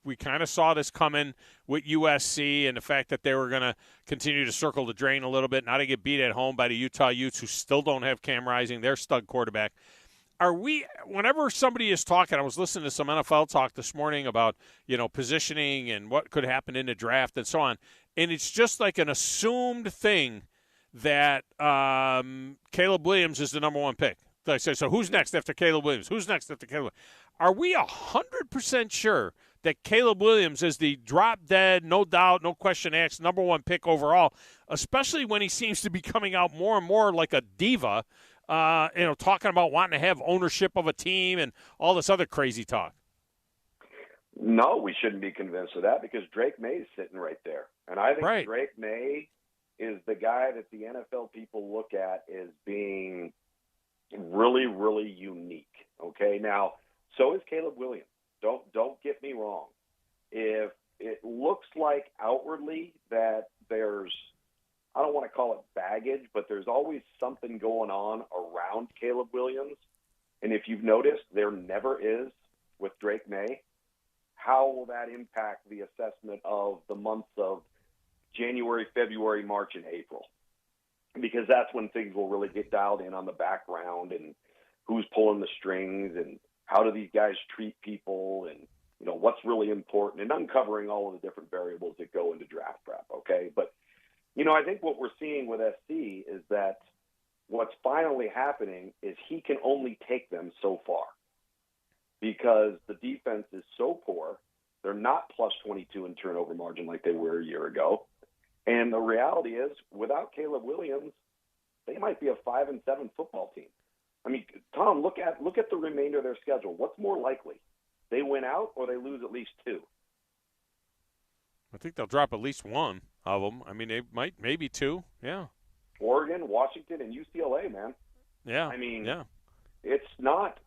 we kind of saw this coming with USC and the fact that they were going to continue to circle the drain a little bit, not to get beat at home by the Utah Utes, who still don't have Cam Rising, their stud quarterback. Whenever somebody is talking, I was listening to some NFL talk this morning about, positioning and what could happen in the draft and so on, and it's just like an assumed thing that Caleb Williams is the number one pick. I say, so who's next after Caleb Williams? Who's next after Caleb? Are we 100% sure that Caleb Williams is the drop-dead, no doubt, no question asked, number one pick overall, especially when he seems to be coming out more and more like a diva, talking about wanting to have ownership of a team and all this other crazy talk? No, we shouldn't be convinced of that because Drake May is sitting right there. And I think Drake May is the guy that the NFL people look at as being really, really unique. Okay, now so is Caleb Williams. Don't get me wrong. If it looks like outwardly that there's, I don't want to call it baggage, but there's always something going on around Caleb Williams. And if you've noticed, there never is with Drake May. How will that impact the assessment of the months of January, February, March, and April? Because that's when things will really get dialed in on the background and who's pulling the strings and how do these guys treat people and, what's really important and uncovering all of the different variables that go into draft prep, okay? But, I think what we're seeing with SC is that what's finally happening is he can only take them so far because the defense is so poor. They're not plus 22 in turnover margin like they were a year ago. And the reality is, without Caleb Williams, they might be a 5-7 football team. I mean, Tom, look at the remainder of their schedule. What's more likely? They win out or they lose at least two? I think they'll drop at least one of them. I mean, they might, maybe two. Yeah. Oregon, Washington, and UCLA, man. Yeah. I mean, yeah. It's not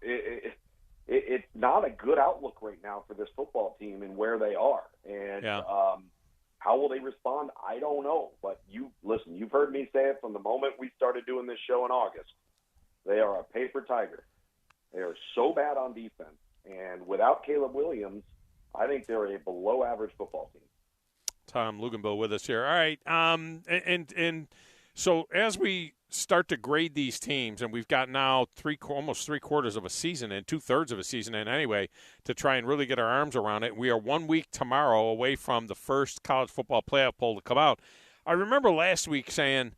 it's not a good outlook right now for this football team and where they are. And how will they respond? I don't know. But you've heard me say it from the moment we started doing this show in August. They are a paper tiger. They are so bad on defense. And without Caleb Williams, I think they're a below-average football team. Thom Luginbill with us here. All right. And so as we start to grade these teams, and we've got now almost three-quarters of a season and two-thirds of a season in anyway to try and really get our arms around it. We are 1 week tomorrow away from the first college football playoff poll to come out. I remember last week saying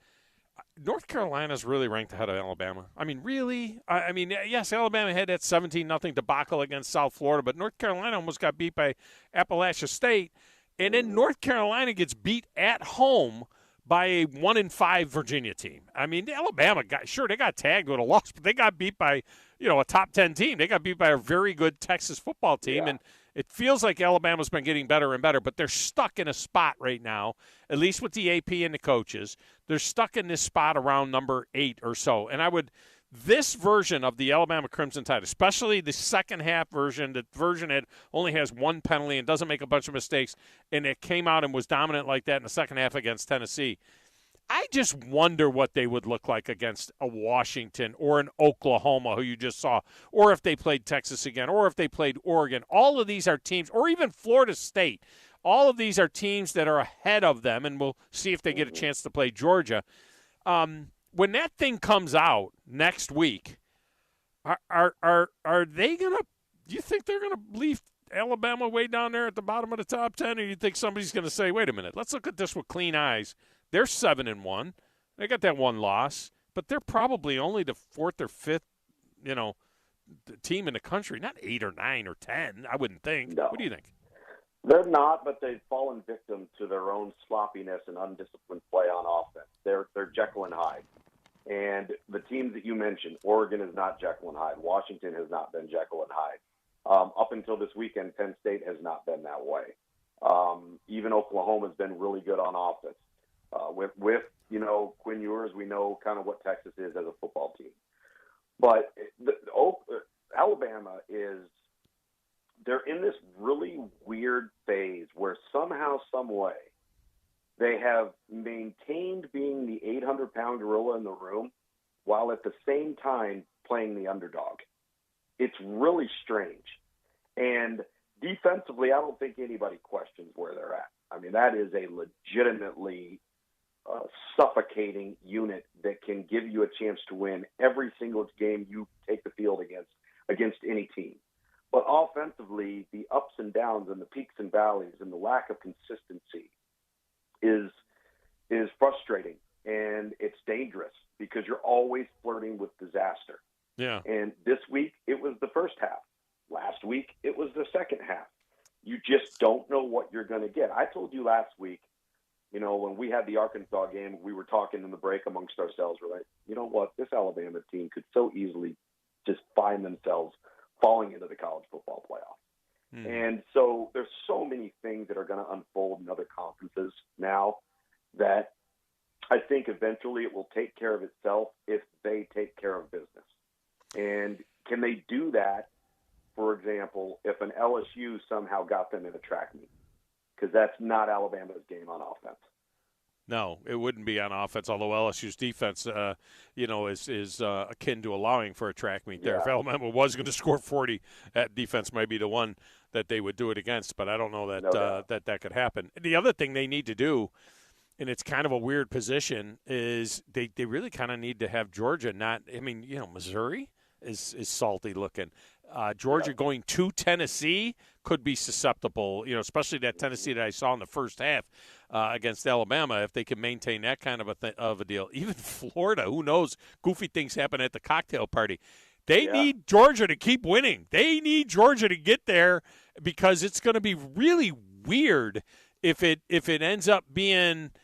North Carolina's really ranked ahead of Alabama. I mean, really? I mean, yes, Alabama had that 17-0 debacle against South Florida, but North Carolina almost got beat by Appalachia State. And then North Carolina gets beat at home by a 1-5 Virginia team. I mean, Alabama they got tagged with a loss, but they got beat by, a top 10 team. They got beat by a very good Texas football team. Yeah. And it feels like Alabama's been getting better and better, but they're stuck in a spot right now, at least with the AP and the coaches. They're stuck in this spot around number 8 or so. And this version of the Alabama Crimson Tide, especially the second half version, the version that only has one penalty and doesn't make a bunch of mistakes, and it came out and was dominant like that in the second half against Tennessee. I just wonder what they would look like against a Washington or an Oklahoma, who you just saw, or if they played Texas again, or if they played Oregon. All of these are teams, or even Florida State. All of these are teams that are ahead of them, and we'll see if they get a chance to play Georgia. When that thing comes out next week, are they gonna? Do you think they're gonna leave Alabama way down there at the bottom of the top 10, or do you think somebody's gonna say, "Wait a minute, let's look at this with clean eyes"? They're 7-1. They got that one loss, but they're probably only the fourth or fifth, team in the country. Not 8 or 9 or 10. I wouldn't think. No. What do you think? They're not, but they've fallen victim to their own sloppiness and undisciplined play on offense. They're Jekyll and Hyde. And the teams that you mentioned, Oregon is not Jekyll and Hyde. Washington has not been Jekyll and Hyde. Up until this weekend, Penn State has not been that way. Even Oklahoma has been really good on offense. With Quinn Ewers, we know kind of what Texas is as a football team. But Alabama they're in this really weird phase where somehow, some way, they have maintained being the 800-pound gorilla in the room while at the same time playing the underdog. It's really strange. And defensively, I don't think anybody questions where they're at. I mean, that is a legitimately suffocating unit that can give you a chance to win every single game you take the field against any team. But offensively, the ups and downs and the peaks and valleys and the lack of consistency is frustrating, and it's dangerous because you're always flirting with disaster. Yeah. And this week, it was the first half. Last week, it was the second half. You just don't know what you're going to get. I told you last week, when we had the Arkansas game, we were talking in the break amongst ourselves. We're like, you know what? This Alabama team could so easily just find themselves falling into the college football playoff. And so there's so many things that are going to unfold in other conferences now that I think eventually it will take care of itself if they take care of business. And can they do that, for example, if an LSU somehow got them in a track meet? Because that's not Alabama's game on offense. No, it wouldn't be on offense, although LSU's defense, is akin to allowing for a track meet there. Yeah. If Alabama was going to score 40, that defense might be the one that they would do it against, but I don't know that that could happen. The other thing they need to do, and it's kind of a weird position, is they really kind of need to have Georgia Missouri is salty looking. Georgia going to Tennessee could be susceptible, especially that Tennessee that I saw in the first half against Alabama, if they can maintain that kind of a deal. Even Florida, who knows, goofy things happen at the cocktail party. They need Georgia to keep winning. They need Georgia to get there because it's going to be really weird if it ends up being –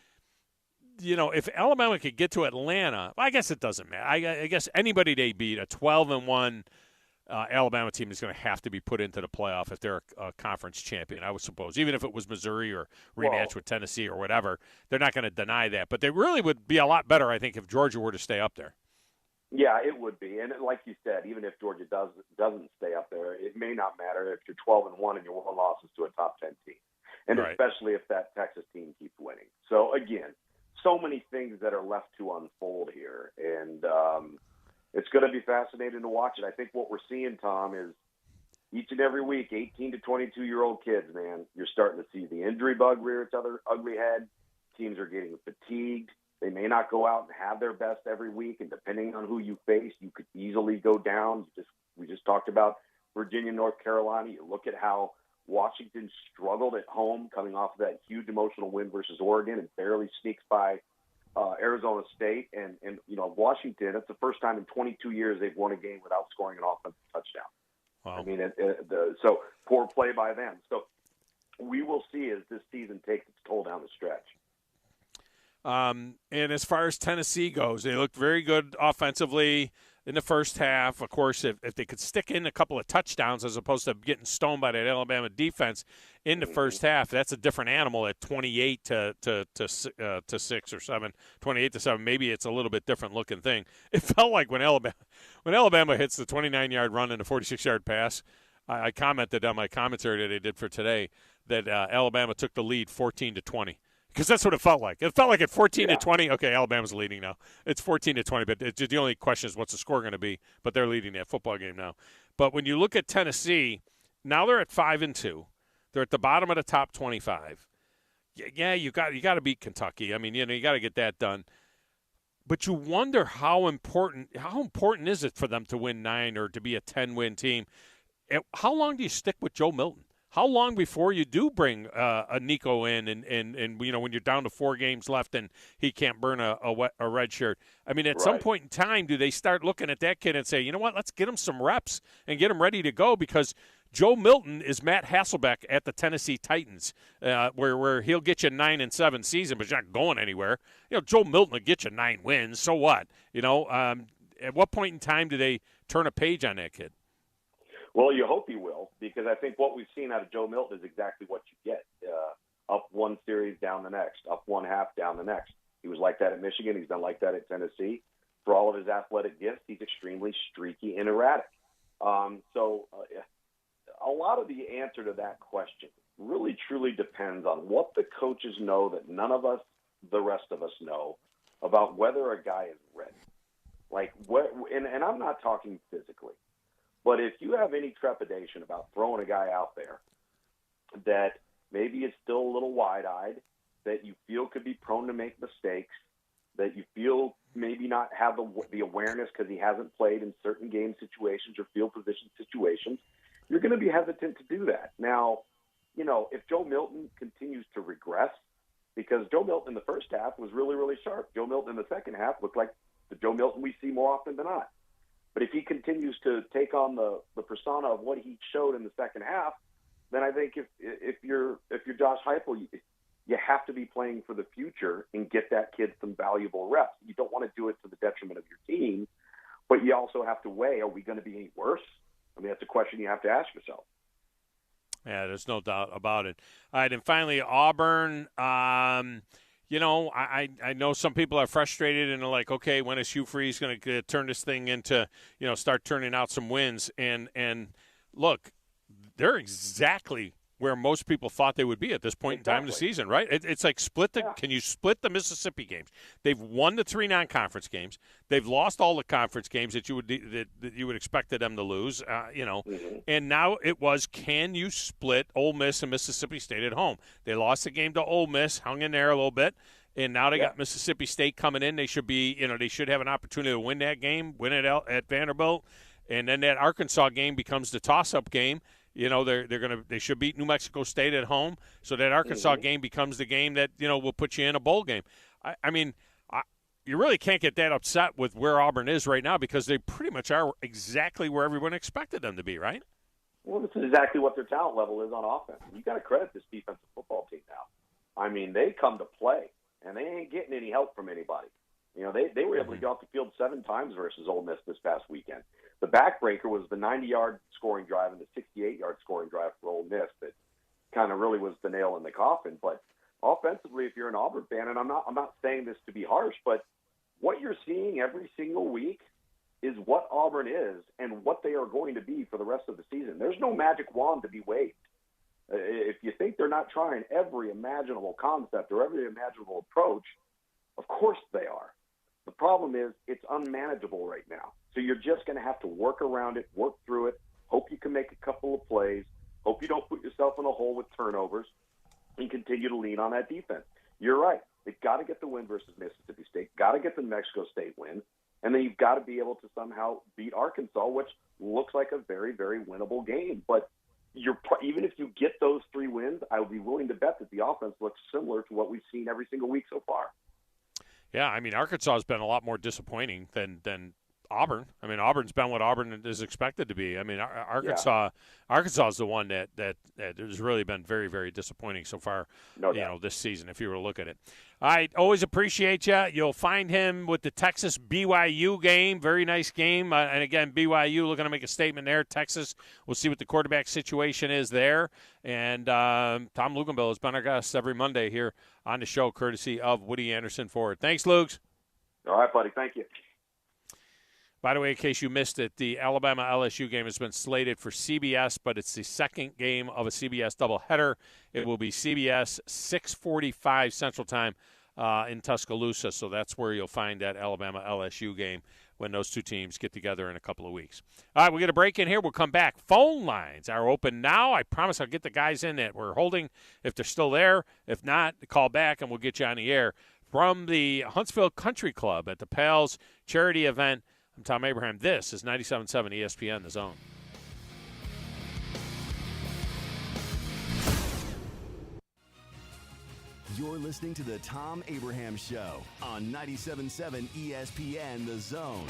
if Alabama could get to Atlanta, I guess it doesn't matter. I guess anybody they beat, a 12-1 Alabama team is going to have to be put into the playoff if they're a conference champion, I would suppose. Even if it was Missouri or rematch with Tennessee or whatever, they're not going to deny that. But they really would be a lot better, I think, if Georgia were to stay up there. Yeah, it would be. And like you said, even if Georgia doesn't stay up there, it may not matter if you're 12-1 and your one loss is to a top 10 team. And especially if that Texas team keeps winning. So, again, so many things that are left to unfold here. And it's going to be fascinating to watch it. I think what we're seeing, Tom, is each and every week, 18 to 22-year-old kids, man, you're starting to see the injury bug rear its other ugly head. Teams are getting fatigued. They may not go out and have their best every week, and depending on who you face, you could easily go down. We just talked about Virginia, North Carolina. You look at how Washington struggled at home coming off of that huge emotional win versus Oregon and barely sneaks by Arizona State. And Washington, it's the first time in 22 years they've won a game without scoring an offensive touchdown. Wow. I mean, so poor play by them. So we will see as this season takes its toll down the stretch. And as far as Tennessee goes, they looked very good offensively in the first half. Of course, if they could stick in a couple of touchdowns as opposed to getting stoned by that Alabama defense in the first half, that's a different animal at 28 to 6 or 7, 28 to 7. Maybe it's a little bit different looking thing. It felt like when Alabama hits the 29-yard run and the 46-yard pass, I commented on my commentary that I did for today that Alabama took the lead 14-20. Because that's what it felt like. It felt like at 14-20, okay, Alabama's leading now. It's 14-20, but the only question is what's the score going to be. But they're leading that football game now. But when you look at Tennessee, now they're at 5-2. They're at the bottom of the top 25. Yeah, you got to beat Kentucky. I mean, you got to get that done. But you wonder how important is it for them to win 9 or to be a 10-win team? How long do you stick with Joe Milton? How long before you do bring a Nico in and when you're down to 4 games left and he can't burn a red shirt? I mean, at some point in time, do they start looking at that kid and say, you know what, let's get him some reps and get him ready to go? Because Joe Milton is Matt Hasselbeck at the Tennessee Titans, where he'll get you 9-7 season, but you're not going anywhere. Joe Milton will get you 9 wins. So what? At what point in time do they turn a page on that kid? Well, you hope he will, because I think what we've seen out of Joe Milton is exactly what you get. Up one series, down the next. Up one half, down the next. He was like that at Michigan. He's been like that at Tennessee. For all of his athletic gifts, he's extremely streaky and erratic. So a lot of the answer to that question really, truly depends on what the coaches know that none of us, the rest of us, know about whether a guy is ready. And I'm not talking physically. But if you have any trepidation about throwing a guy out there that maybe is still a little wide-eyed, that you feel could be prone to make mistakes, that you feel maybe not have the awareness because he hasn't played in certain game situations or field position situations, you're going to be hesitant to do that. Now, if Joe Milton continues to regress, because Joe Milton in the first half was really, really sharp. Joe Milton in the second half looked like the Joe Milton we see more often than not. But if he continues to take on the persona of what he showed in the second half, then I think if you're Josh Heupel, you have to be playing for the future and get that kid some valuable reps. You don't want to do it to the detriment of your team, but you also have to weigh, are we going to be any worse? I mean, that's a question you have to ask yourself. Yeah, there's no doubt about it. All right, and finally, Auburn. I know some people are frustrated and are like, okay, when is Hugh Freeze going to turn this thing into, start turning out some wins? And look, they're exactly where most people thought they would be at this point in time in the season, right? It's like can you split the Mississippi games? They've won the 3 non-conference games. They've lost all the conference games that you would expected them to lose, And now it was, can you split Ole Miss and Mississippi State at home? They lost the game to Ole Miss, hung in there a little bit, and now they got Mississippi State coming in. They should be, they should have an opportunity to win that game, win it at Vanderbilt, and then that Arkansas game becomes the toss-up game. They should beat New Mexico State at home, so that Arkansas game becomes the game that will put you in a bowl game. I mean, you really can't get that upset with where Auburn is right now because they pretty much are exactly where everyone expected them to be, right? Well, this is exactly what their talent level is on offense. You got to credit this defensive football team now. I mean, they come to play, and they ain't getting any help from anybody. They were able to get off the field 7 times versus Ole Miss this past weekend. The backbreaker was the 90-yard scoring drive and the 68-yard scoring drive for Ole Miss that kind of really was the nail in the coffin. But offensively, if you're an Auburn fan, and I'm not saying this to be harsh, but what you're seeing every single week is what Auburn is and what they are going to be for the rest of the season. There's no magic wand to be waved. If you think they're not trying every imaginable concept or every imaginable approach, of course they are. The problem is it's unmanageable right now. So you're just going to have to work around it, work through it, hope you can make a couple of plays, hope you don't put yourself in a hole with turnovers, and continue to lean on that defense. You're right. They've got to get the win versus Mississippi State, got to get the New Mexico State win, and then you've got to be able to somehow beat Arkansas, which looks like a very, very winnable game. But even if you get those 3 wins, I would be willing to bet that the offense looks similar to what we've seen every single week so far. Yeah, I mean, Arkansas has been a lot more disappointing than Auburn. I mean, Auburn's been what Auburn is expected to be. I mean, Arkansas is the one that has really been very, very disappointing so far, this season, if you were to look at it. All right, always appreciate you. You'll find him with the Texas BYU game. Very nice game. And, again, BYU looking to make a statement there. Texas, we'll see what the quarterback situation is there. And Thom Luganville has been our guest every Monday here on the show, courtesy of Woody Anderson Ford. Thanks, Lugs. All right, buddy. Thank you. By the way, in case you missed it, the Alabama-LSU game has been slated for CBS, but it's the second game of a CBS doubleheader. It will be CBS 6:45 Central Time in Tuscaloosa, so that's where you'll find that Alabama-LSU game when those two teams get together in a couple of weeks. All right, we'll get a break in here. We'll come back. Phone lines are open now. I promise I'll get the guys in that we're holding if they're still there. If not, call back and we'll get you on the air. From the Huntsville Country Club at the Pals charity event, I'm Thom Abraham. This is 97.7 ESPN, The Zone. You're listening to the Thom Abraham Show on 97.7 ESPN, The Zone.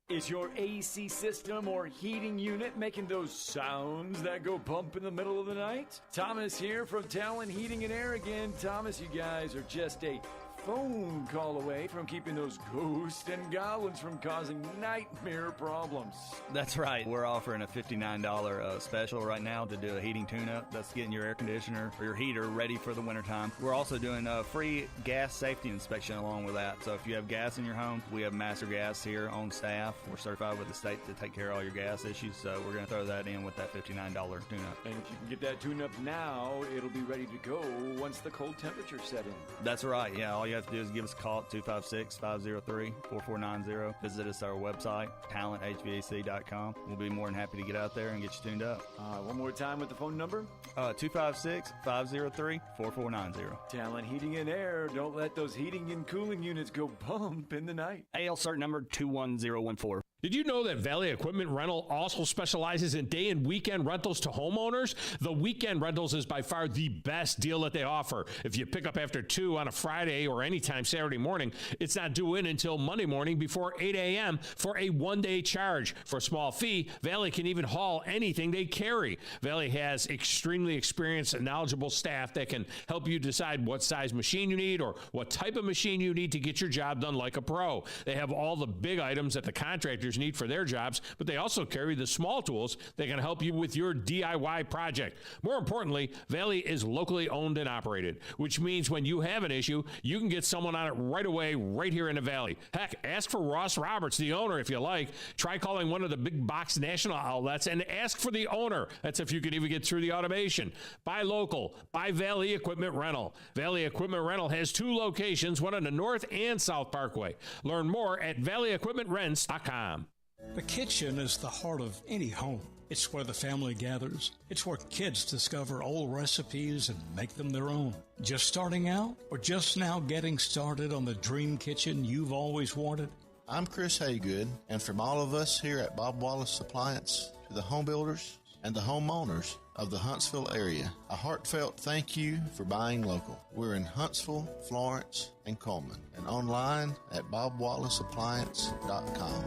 Is your AC system or heating unit making those sounds that go bump in the middle of the night? Thomas here from Talon Heating and Air again. Thomas, you guys are just a phone call away from keeping those ghosts and goblins from causing nightmare problems. That's right. We're offering a $59 special right now to do a heating tune-up. That's getting your air conditioner or your heater ready for the wintertime. We're also doing a free gas safety inspection along with that. So if you have gas in your home, we have Master Gas here on staff. We're certified with the state to take care of all your gas issues. So we're going to throw that in with that $59 tune-up. And if you can get that tune-up now, it'll be ready to go once the cold temperatures set in. That's right. Yeah, all you have to do is give us a call at 256-503-4490. Visit us at our website, talenthvac.com. We'll be more than happy to get out there and get you tuned up. One more time with the phone number. 256-503-4490. Talent Heating and Air. Don't let those heating and cooling units go bump in the night. AL cert number 21014. Did you know that Valley Equipment Rental also specializes in day and weekend rentals to homeowners? The weekend rentals is by far the best deal that they offer. If you pick up after 2 on a Friday or anytime Saturday morning, it's not due in until Monday morning before 8 a.m. for a one-day charge. For a small fee, Valley can even haul anything they carry. Valley has extremely experienced and knowledgeable staff that can help you decide what size machine you need or what type of machine you need to get your job done like a pro. They have all the big items that the contractors need for their jobs, but they also carry the small tools that can help you with your DIY project. More importantly, Valley is locally owned and operated, which means when you have an issue, you can get someone on it right away, right here in the Valley. Heck, ask for Ross Roberts, the owner, if you like. Try calling one of the big box national outlets and ask for the owner. That's if you could even get through the automation. Buy local. Buy Valley Equipment Rental. Valley Equipment Rental has 2 locations, one on the North and South Parkway. Learn more at valleyequipmentrents.com. The kitchen is the heart of any home. It's where the family gathers. It's where kids discover old recipes and make them their own. Just starting out or just now getting started on the dream kitchen you've always wanted? I'm Chris Haygood, and from all of us here at Bob Wallace Appliance to the home builders and the homeowners of the Huntsville area, a heartfelt thank you for buying local. We're in Huntsville, Florence, and Coleman, and online at bobwallaceappliance.com.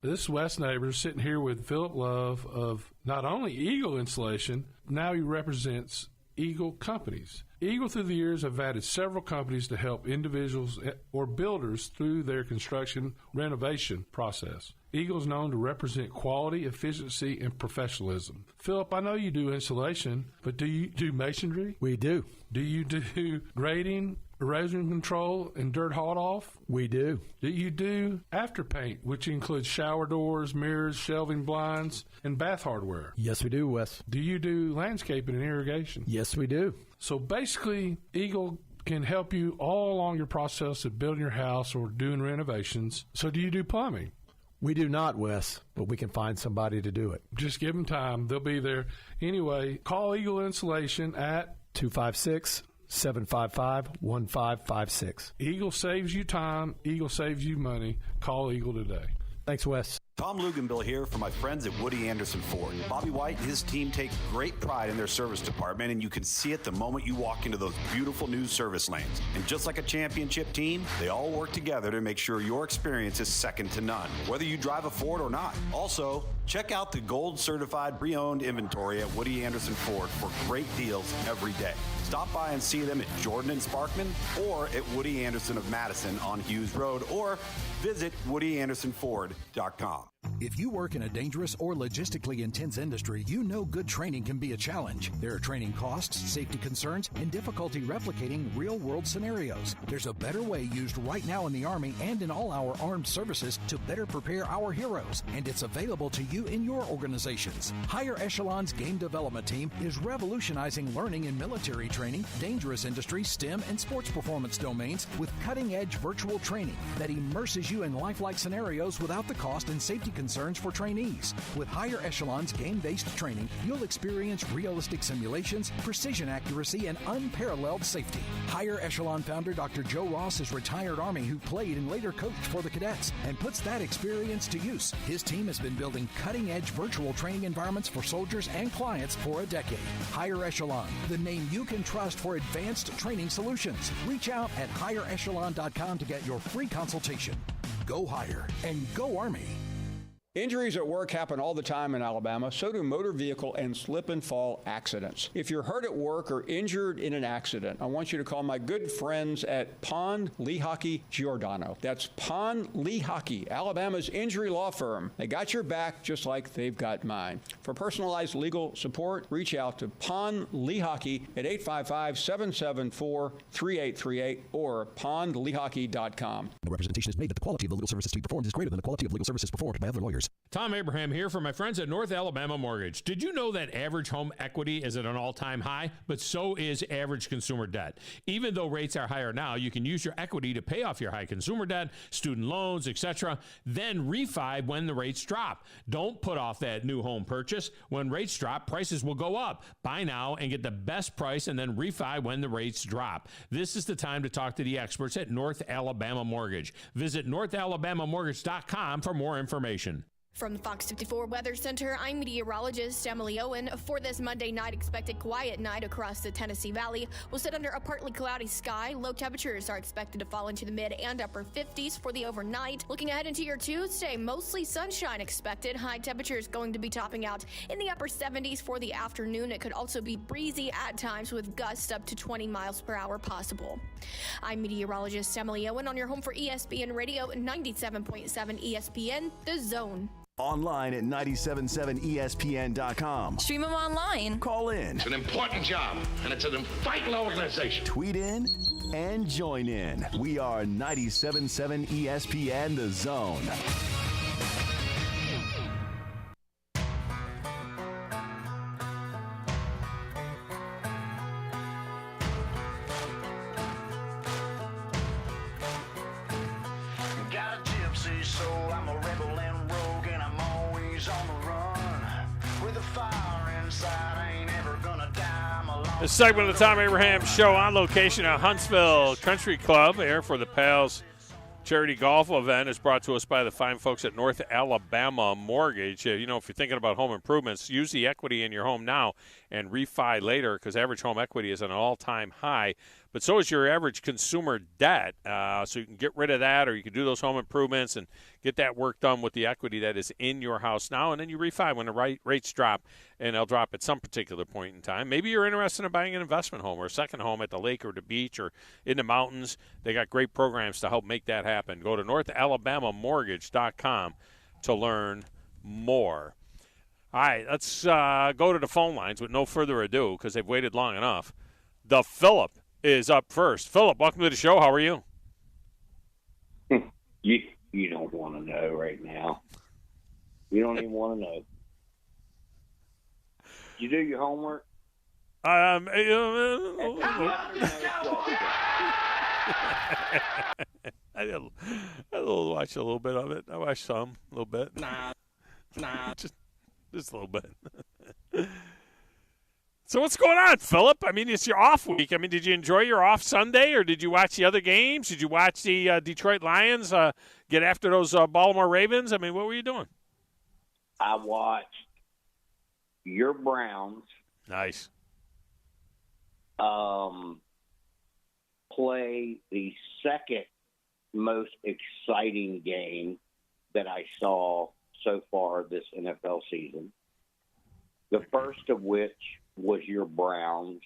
This is Wes Neighbors sitting here with Philip Love of not only Eagle Insulation, now he represents Eagle Companies. Eagle through the years have added several companies to help individuals or builders through their construction renovation process. Eagle is known to represent quality, efficiency, and professionalism. Philip, I know you do insulation, but do you do masonry? We do. Do you do grading, erosion control, and dirt hauled off? We do. Do you do afterpaint, which includes shower doors, mirrors, shelving blinds, and bath hardware? Yes, we do, Wes. Do you do landscaping and irrigation? Yes, we do. So basically, Eagle can help you all along your process of building your house or doing renovations. So do you do plumbing? We do not, Wes, but we can find somebody to do it. Just give them time. They'll be there. Anyway, call Eagle Insulation at 256-755-1556. Eagle saves you time. Eagle saves you money. Call Eagle today. Thanks, Wes. Tom Luganbill here for my friends at Woody Anderson Ford. Bobby White and his team take great pride in their service department, and you can see it the moment you walk into those beautiful new service lanes. And just like a championship team, they all work together to make sure your experience is second to none, whether you drive a Ford or not. Also, check out the gold certified pre-owned inventory at Woody Anderson Ford for great deals every day. Stop by and see them at Jordan and Sparkman or at Woody Anderson of Madison on Hughes Road, or visit WoodyAndersonFord.com. If you work in a dangerous or logistically intense industry, you know good training can be a challenge. There are training costs, safety concerns, and difficulty replicating real-world scenarios. There's a better way used right now in the Army and in all our armed services to better prepare our heroes, and it's available to you in your organizations. Higher Echelon's Game Development Team is revolutionizing learning in military training, dangerous industry, STEM, and sports performance domains with cutting-edge virtual training that immerses you in lifelike scenarios without the cost and safety concerns for trainees. With Higher Echelon's game-based training, you'll experience realistic simulations, precision accuracy, and unparalleled safety. Higher Echelon founder Dr. Joe Ross is retired Army who played and later coached for the cadets and puts that experience to use. His team has been building cutting-edge virtual training environments for soldiers and clients for a decade. Higher Echelon, the name you can trust for advanced training solutions. Reach out at higherechelon.com to get your free consultation. Go Higher and go Army. Injuries at work happen all the time in Alabama. So do motor vehicle and slip and fall accidents. If you're hurt at work or injured in an accident, I want you to call my good friends at Pond, Lehocky, Giordano. That's Pond, Lehocky, Alabama's injury law firm. They got your back just like they've got mine. For personalized legal support, reach out to Pond, Lehocky at 855-774-3838 or pondlehocky.com. No representation is made that the quality of the legal services to be performed is greater than the quality of legal services performed by other lawyers. dealers. Tom Abraham here for my friends at North Alabama Mortgage. Did you know that average home equity is at an all-time high? But so is average consumer debt. Even though rates are higher now, you can use your equity to pay off your high consumer debt, student loans, etc., then refi when the rates drop. Don't put off that new home purchase. When rates drop, prices will go up. Buy now and get the best price and then refi when the rates drop. This is the time to talk to the experts at North Alabama Mortgage. Visit northalabamamortgage.com for more information. From the Fox 54 Weather Center, I'm meteorologist Emily Owen. For this Monday night, expect a quiet night across the Tennessee Valley. We'll sit under a partly cloudy sky. Low temperatures are expected to fall into the mid and upper 50s for the overnight. Looking ahead into your Tuesday, mostly sunshine expected. High temperatures going to be topping out in the upper 70s for the afternoon. It could also be breezy at times with gusts up to 20 miles per hour possible. I'm meteorologist Emily Owen on your home for ESPN Radio 97.7 ESPN, The Zone. Online at 977ESPN.com. Stream them online. Call in. It's an important job, and it's an vital organization. Tweet in and join in. We are 97.7 ESPN The Zone. Got a gypsy soul, I'm a rebel and rogue, and I'm always on the run. With a fire inside, I ain't ever gonna die. I'm a This segment of the Tom Abraham Show on location at Huntsville Country Club, here for the Pals Charity Golf event, is brought to us by the fine folks at North Alabama Mortgage. If you're thinking about home improvements, use the equity in your home now and refi later, because average home equity is at an all-time high. But so is your average consumer debt. So you can get rid of that, or you can do those home improvements and get that work done with the equity that is in your house now, and then you refi when the rates drop, and they'll drop at some particular point in time. Maybe you're interested in buying an investment home or a second home at the lake or the beach or in the mountains. They got great programs to help make that happen. Go to NorthAlabamaMortgage.com to learn more. All right, let's go to the phone lines with no further ado, because they've waited long enough. The Philip is up first. Philip, welcome to the show. How are you? You don't want to know right now. You don't even want to know. You do your homework? I watched a little bit of it. I watched some, a little bit. Nah. Just a little bit. So what's going on, Philip? I mean, it's your off week. I mean, did you enjoy your off Sunday, or did you watch the other games? Did you watch the Detroit Lions get after those Baltimore Ravens? I mean, what were you doing? I watched your Browns. Nice. Play the second most exciting game that I saw so far this NFL season. The first of which was your Browns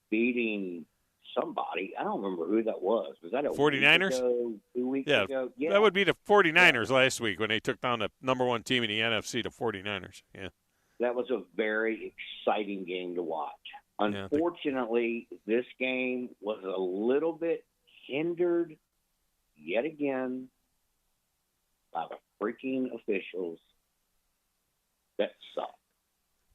beating somebody. I don't remember who that was. Was that a 49ers? Week ago, 2 weeks ago? Yeah. That would be the 49ers last week when they took down the number one team in the NFC, the 49ers. Yeah. That was a very exciting game to watch. Unfortunately, this game was a little bit hindered yet again by the freaking officials that suck.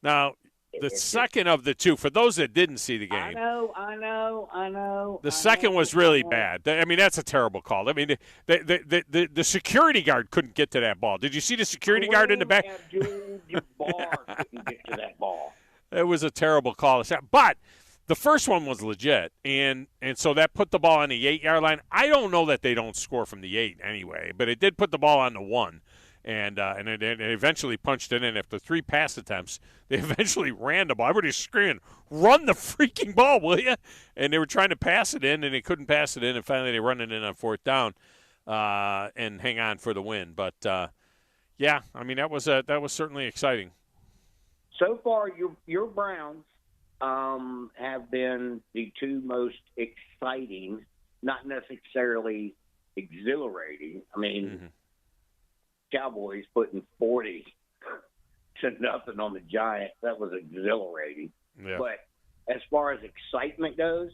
Now, the second of the two, for those that didn't see the game. I know. The second was really bad. I mean, that's a terrible call. I mean, the security guard couldn't get to that ball. Did you see the security guard in the back? Bar couldn't get to that ball. It was a terrible call. But the first one was legit, and so that put the ball on the 8-yard line. I don't know that they don't score from the 8 anyway, but it did put the ball on the 1. And it eventually punched it in. After 3 pass attempts, they eventually ran the ball. Everybody's screaming, "Run the freaking ball, will you?" And they were trying to pass it in, and they couldn't pass it in. And finally, they run it in on 4th down and hang on for the win. But yeah, I mean that was certainly exciting. So far, your Browns have been the two most exciting, not necessarily exhilarating. I mean, Cowboys putting 40 to nothing on the Giants. That was exhilarating. Yeah. But as far as excitement goes,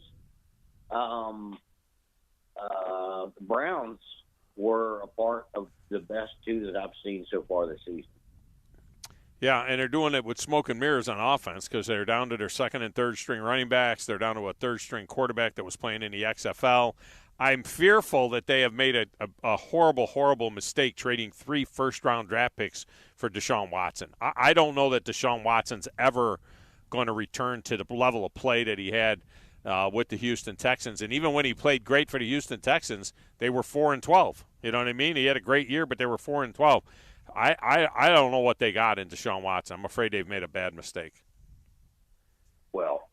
the Browns were a part of the best two that I've seen so far this season. Yeah, and they're doing it with smoke and mirrors on offense because they're down to their second and third string running backs. They're down to a third string quarterback that was playing in the XFL. I'm fearful that they have made a horrible, horrible mistake trading 3 first-round draft picks for Deshaun Watson. I don't know that Deshaun Watson's ever going to return to the level of play that he had with the Houston Texans. And even when he played great for the Houston Texans, they were 4-12. You know what I mean? He had a great year, but they were 4-12. I don't know what they got in Deshaun Watson. I'm afraid they've made a bad mistake. Well,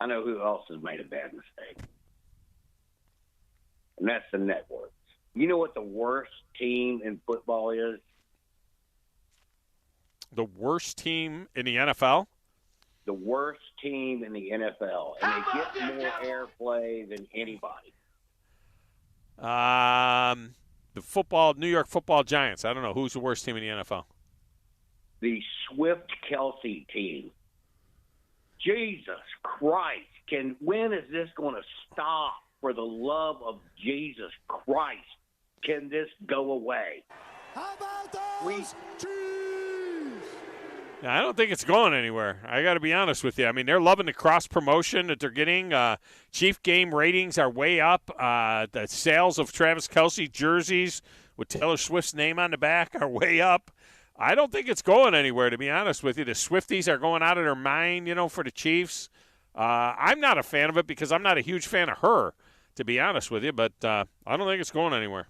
I know who else has made a bad mistake, and that's the networks. You know what the worst team in football is? The worst team in the NFL? The worst team in the NFL, and they get more airplay than anybody. The New York Football Giants. I don't know. Who's the worst team in the NFL? The Swift-Kelsey team. Jesus Christ. When is this going to stop? For the love of Jesus Christ, can this go away? How about those I don't think it's going anywhere. I got to be honest with you. I mean, they're loving the cross-promotion that they're getting. Chief game ratings are way up. The sales of Travis Kelce jerseys with Taylor Swift's name on the back are way up. I don't think it's going anywhere, to be honest with you. The Swifties are going out of their mind, for the Chiefs. I'm not a fan of it because I'm not a huge fan of her, to be honest with you, but I don't think it's going anywhere.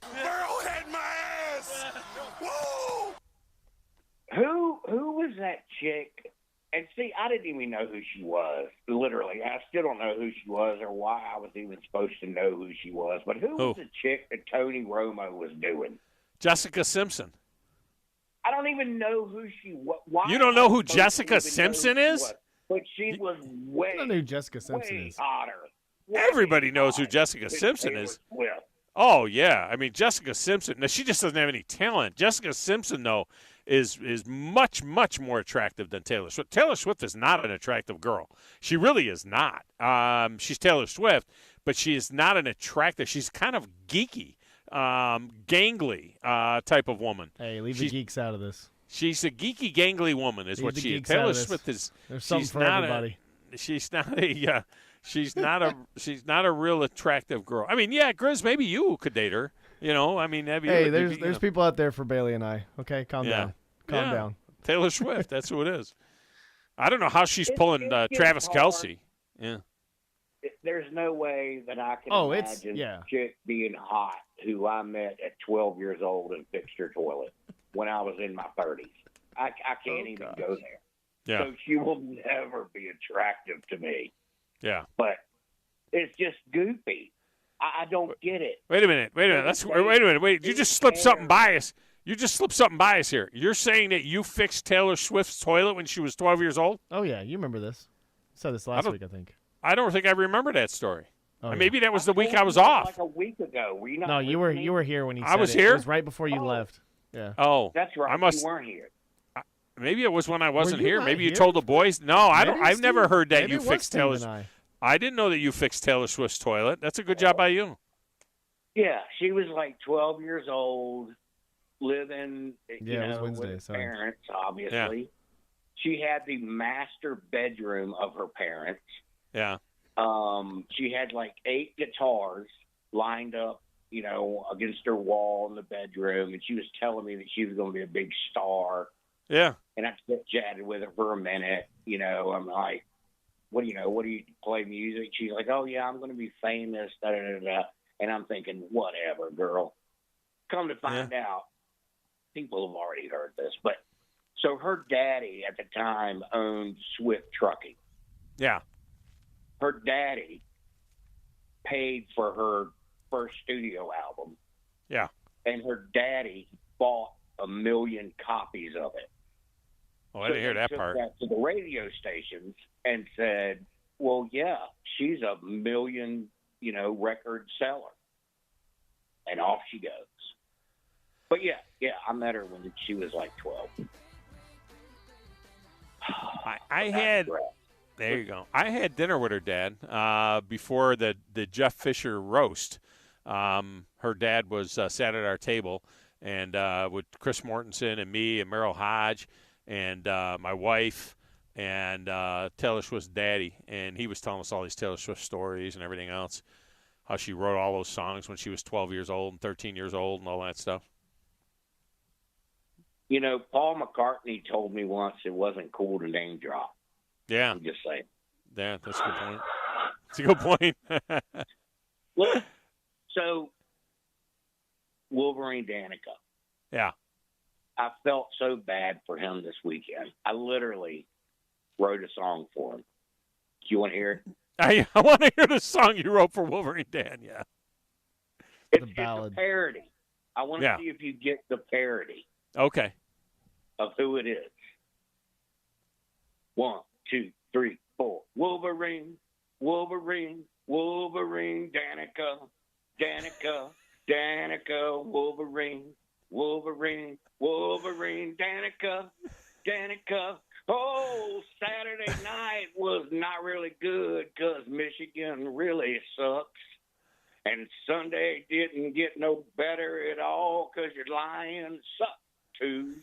Who was that chick? And see, I didn't even know who she was. Literally, I still don't know who she was or why I was even supposed to know who she was. But who was the chick that Tony Romo was doing? Jessica Simpson. I don't even know who she was. You don't know who Jessica Simpson is? But she was way, I don't know who Jessica Simpson way is. hotter. Everybody knows who Jessica Simpson is. Oh, yeah. I mean, Jessica Simpson. Now, she just doesn't have any talent. Jessica Simpson, though, is much, much more attractive than Taylor Swift. Taylor Swift is not an attractive girl. She really is not. She's Taylor Swift, but she is not an attractive. She's kind of geeky, gangly type of woman. Hey, leave the geeks out of this. She's a geeky, gangly woman is Leave what the she is. geeks out Taylor of this. Swift is There's something she's for not everybody. She's not a she's not a real attractive girl. I mean, yeah, Grizz, maybe you could date her. I mean, hey, there's people out there for Bailey and I. Okay, calm down. Calm down. Taylor Swift, that's who it is. I don't know how she's pulling Travis Kelce. Yeah. There's no way that I can imagine a chick being hot who I met at 12 years old and fixed her toilet when I was in my 30s. I can't even go there. Yeah. So she will never be attractive to me. Yeah. But it's just goofy. I don't get it. Wait a minute. Wait a minute. You just slipped something by us. You just slipped something by us here. You're saying that you fixed Taylor Swift's toilet when she was 12 years old? Oh, yeah. You remember this. I said this last week, I think. I don't think I remember that story. Oh, yeah. Maybe that was the week I was off. Like a week ago. Were you not No, you were here when he said it. I was here? It was right before you left. Yeah. Oh. That's right. You weren't here. Maybe it was when I wasn't here. Maybe you here? told the boys. No, I've never heard that Maybe you it was fixed Steve Taylor's. and I didn't know that you fixed Taylor Swift's toilet. That's a good job by you. Yeah, she was like 12 years old, living with her parents, obviously. Yeah. She had the master bedroom of her parents. Yeah. She had like 8 guitars lined up, against her wall in the bedroom, and she was telling me that she was going to be a big star. Yeah. And I chatted with her for a minute. I'm like, what do you play music? She's like, oh, yeah, I'm going to be famous, da-da-da-da. And I'm thinking, whatever, girl. Come to find out, people have already heard this. But so her daddy at the time owned Swift Trucking. Yeah. Her daddy paid for her first studio album. Yeah. And her daddy bought 1 million copies of it. Oh, I didn't hear that took part. That to the radio stations and said, well, yeah, she's a 1 million, record seller. And off she goes. But yeah, I met her when she was like 12. There you go. I had dinner with her dad before the Jeff Fisher roast her dad was sat at our table, and with Chris Mortensen and me and Merrill Hodge and my wife and Taylor Swift's daddy, and he was telling us all these Taylor Swift stories and everything else, how she wrote all those songs when she was 12 years old and 13 years old and all that stuff. You know, Paul McCartney told me once it wasn't cool to name drop. Yeah. I'm just saying. Yeah, that's a good point. That's a good point. Look, so Wolverine Danica. Yeah. I felt so bad for him this weekend. I literally wrote a song for him. Do you want to hear it? I want to hear the song you wrote for Wolverine Dan, yeah. It's a parody. I want to see if you get the parody. Okay. Of who it is. 1, 2, 3, 4. Wolverine, Wolverine, Wolverine, Danica, Danica, Danica, Wolverine, Wolverine, Wolverine, Danica, Danica. Oh, Saturday night was not really good because Michigan really sucks. And Sunday didn't get no better at all because your Lions suck too.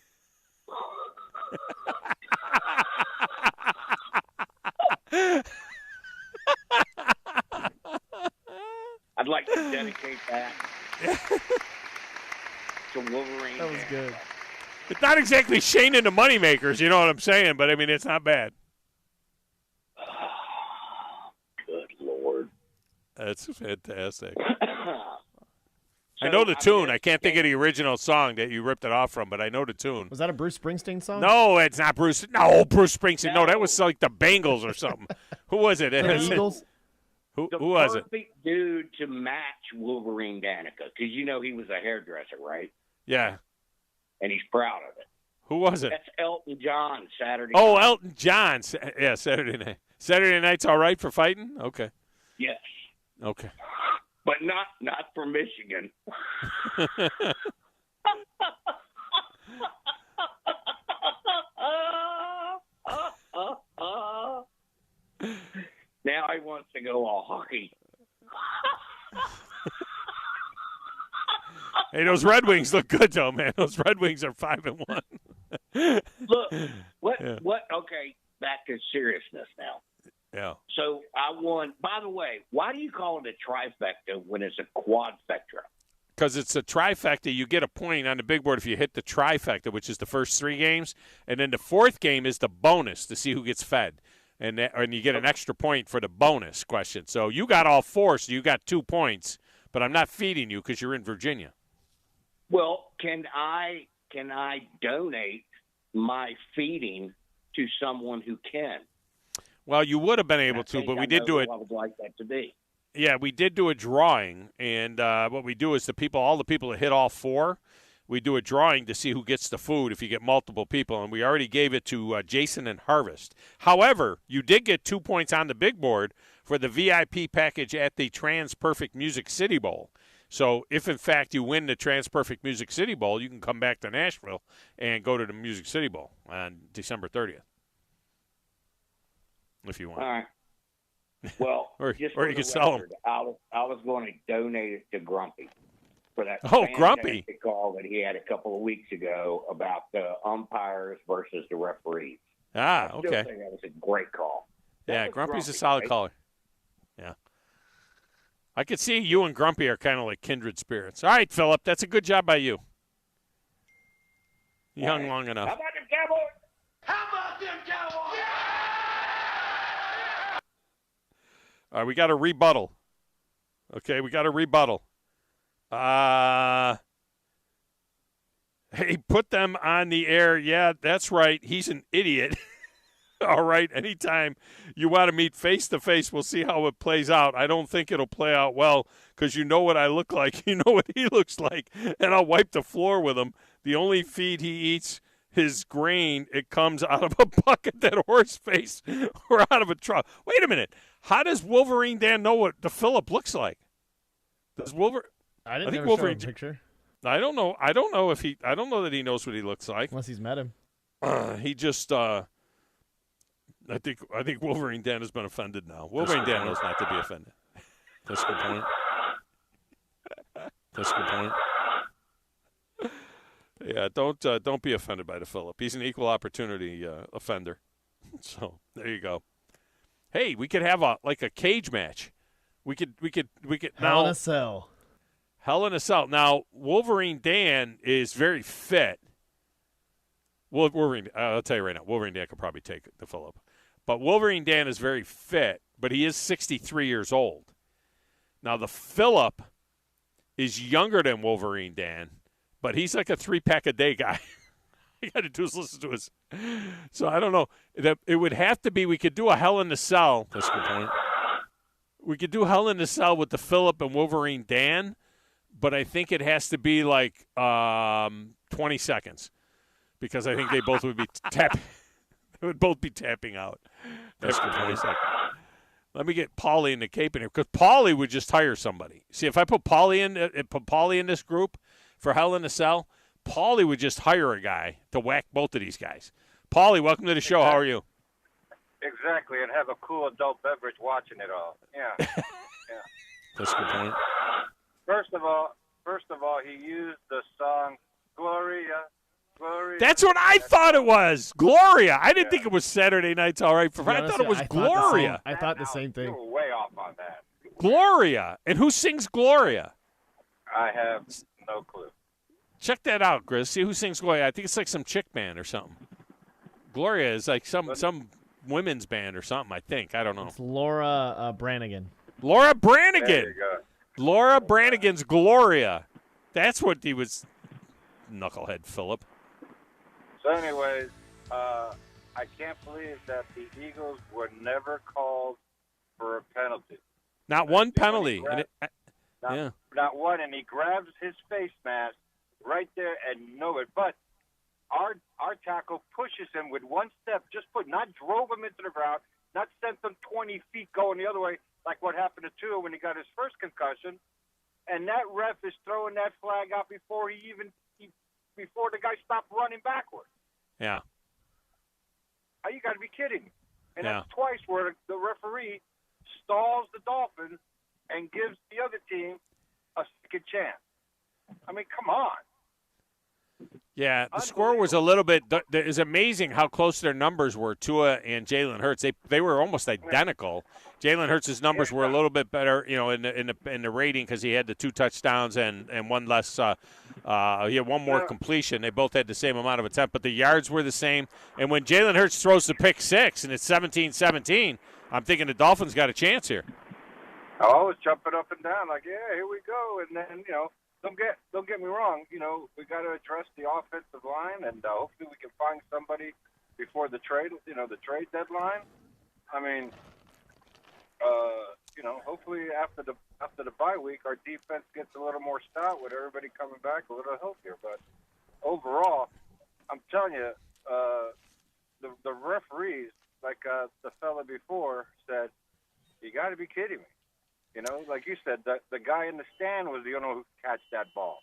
I'd like to dedicate that to Wolverine. That was good. It's not exactly Shane and the Moneymakers, you know what I'm saying, but I mean, it's not bad. Good Lord. That's fantastic. I know the tune. I can't think of the original song that you ripped it off from, but I know the tune. Was that a Bruce Springsteen song? No, it's not Bruce. No, Bruce Springsteen. No, that was like the Bengals or something. Who was it? The Eagles? Who was it? The perfect dude to match Wolverine Danica, because you know he was a hairdresser, right? Yeah. And he's proud of it. Who was it? That's Elton John, Saturday Oh, night. Elton John. Yeah, Saturday night. Saturday night's all right for fighting? Okay. Yes. Okay. But not for Michigan. Now he wants to go all hockey. Hey, those Red Wings look good, though, man. Those Red Wings are 5-1. Look, okay, back to seriousness now. Yeah. So I won. By the way, why do you call it a trifecta when it's a quadfecta? Because it's a trifecta. You get a point on the big board if you hit the trifecta, which is the first 3 games. And then the 4th game is the bonus to see who gets fed. And you get an extra point for the bonus question. So you got all 4, so you got 2 points. But I'm not feeding you because you're in Virginia. Well, can I donate my feeding to someone who can? Well, you would have been able to, but we did do it. I would like that to be. Yeah, we did do a drawing, and what we do is all the people that hit all 4, we do a drawing to see who gets the food if you get multiple people, and we already gave it to Jason and Harvest. However, you did get 2 points on the big board for the VIP package at the Trans Perfect Music City Bowl. So if, in fact, you win the Trans Perfect Music City Bowl, you can come back to Nashville and go to the Music City Bowl on December 30th. If you want. All right. Well, or just you can sell them. I was going to donate it to Grumpy for that Grumpy call that he had a couple of weeks ago about the umpires versus the referees. Ah, I okay. still think that was a great call. Yeah, Grumpy's a solid caller. Yeah. I could see you and Grumpy are kind of like kindred spirits. All right, Philip, that's a good job by you. You hung long enough. How about them Cowboys? How about them Cowboys? All right, we got a rebuttal. Okay, we got a rebuttal. Hey, put them on the air. Yeah, that's right. He's an idiot. All right, anytime you want to meet face-to-face, we'll see how it plays out. I don't think it'll play out well because you know what I look like. You know what he looks like. And I'll wipe the floor with him. The only feed he eats, his grain, it comes out of a bucket that horse face or out of a truck. Wait a minute. How does Wolverine Dan know what the Phillip looks like? Does Wolverine? I didn't think never Wolverine show him a picture. I don't know. I don't know that he knows what he looks like. Unless he's met him. He just I think Wolverine Dan has been offended now. Wolverine Dan knows not to be offended. That's a good point. That's a good point. Yeah, don't be offended by the Phillip. He's an equal opportunity offender. So there you go. Hey, we could have a cage match. We could Hell in a Cell. Hell in a Cell. Now, Wolverine Dan is very fit. Wolverine, I'll tell you right now, Wolverine Dan could probably take the Phillip. But Wolverine Dan is very fit, but he is 63 years old. Now, the Phillip is younger than Wolverine Dan, but he's like a 3-pack-a-day guy. You got to do is listen to his. So I don't know. It would have to be, we could do a Hell in a Cell. That's a good point. We could do Hell in a Cell with the Phillip and Wolverine Dan, but I think it has to be like 20 seconds because I think they both would be tapping. They would both be tapping out. That's after 20 seconds. Let me get Paulie in the cape in here because Paulie would just hire somebody. See, if I put Paulie in this group for Hell in a Cell, Paulie would just hire a guy to whack both of these guys. Paulie, welcome to the show. How are you? Exactly, and have a cool adult beverage watching it all. Yeah. Yeah. That's a good point. First of all, he used the song Gloria. Gloria. That's what I thought it was. Gloria. I didn't think it was Saturday Night's All Right. I thought it was Gloria. I thought the same thing. You were way off on that. Gloria. And who sings Gloria? I have no clue. Check that out, Grizz. See who sings Gloria. I think it's like some chick band or something. Gloria is like some women's band or something, I think. I don't know. It's Laura Branigan. Laura Branigan. There you go. Laura Branigan's Gloria. That's what he was. Knucklehead Phillip. So anyways, I can't believe that the Eagles were never called for a penalty. Not one penalty. Not one, and he grabs his face mask right there and know it. But our tackle pushes him with one step, not drove him into the ground, not sent him 20 feet going the other way, like what happened to Tua when he got his first concussion. And that ref is throwing that flag out before before the guy stopped running backwards. Yeah. Oh, you got to be kidding me. And Yeah. that's twice where the referee stalls the Dolphins and gives the other team a second chance. I mean, come on. Yeah, the score was a little bit. It's amazing how close their numbers were. Tua and Jalen Hurts, they were almost identical. Jalen Hurts' numbers were a little bit better, in the rating because he had the 2 touchdowns and one less. He had one more completion. They both had the same amount of attempt, but the yards were the same. And when Jalen Hurts throws the pick 6 and it's 17-17, I'm thinking the Dolphins got a chance here. I was jumping up and down like, yeah, here we go. And then, don't get me wrong. We got to address the offensive line, and hopefully we can find somebody before the trade deadline. I mean, hopefully after the bye week, our defense gets a little more stout with everybody coming back a little healthier. But overall, I'm telling you, the referees, like the fella before said, you got to be kidding me. Like you said, the guy in the stand was the only one who catch that ball,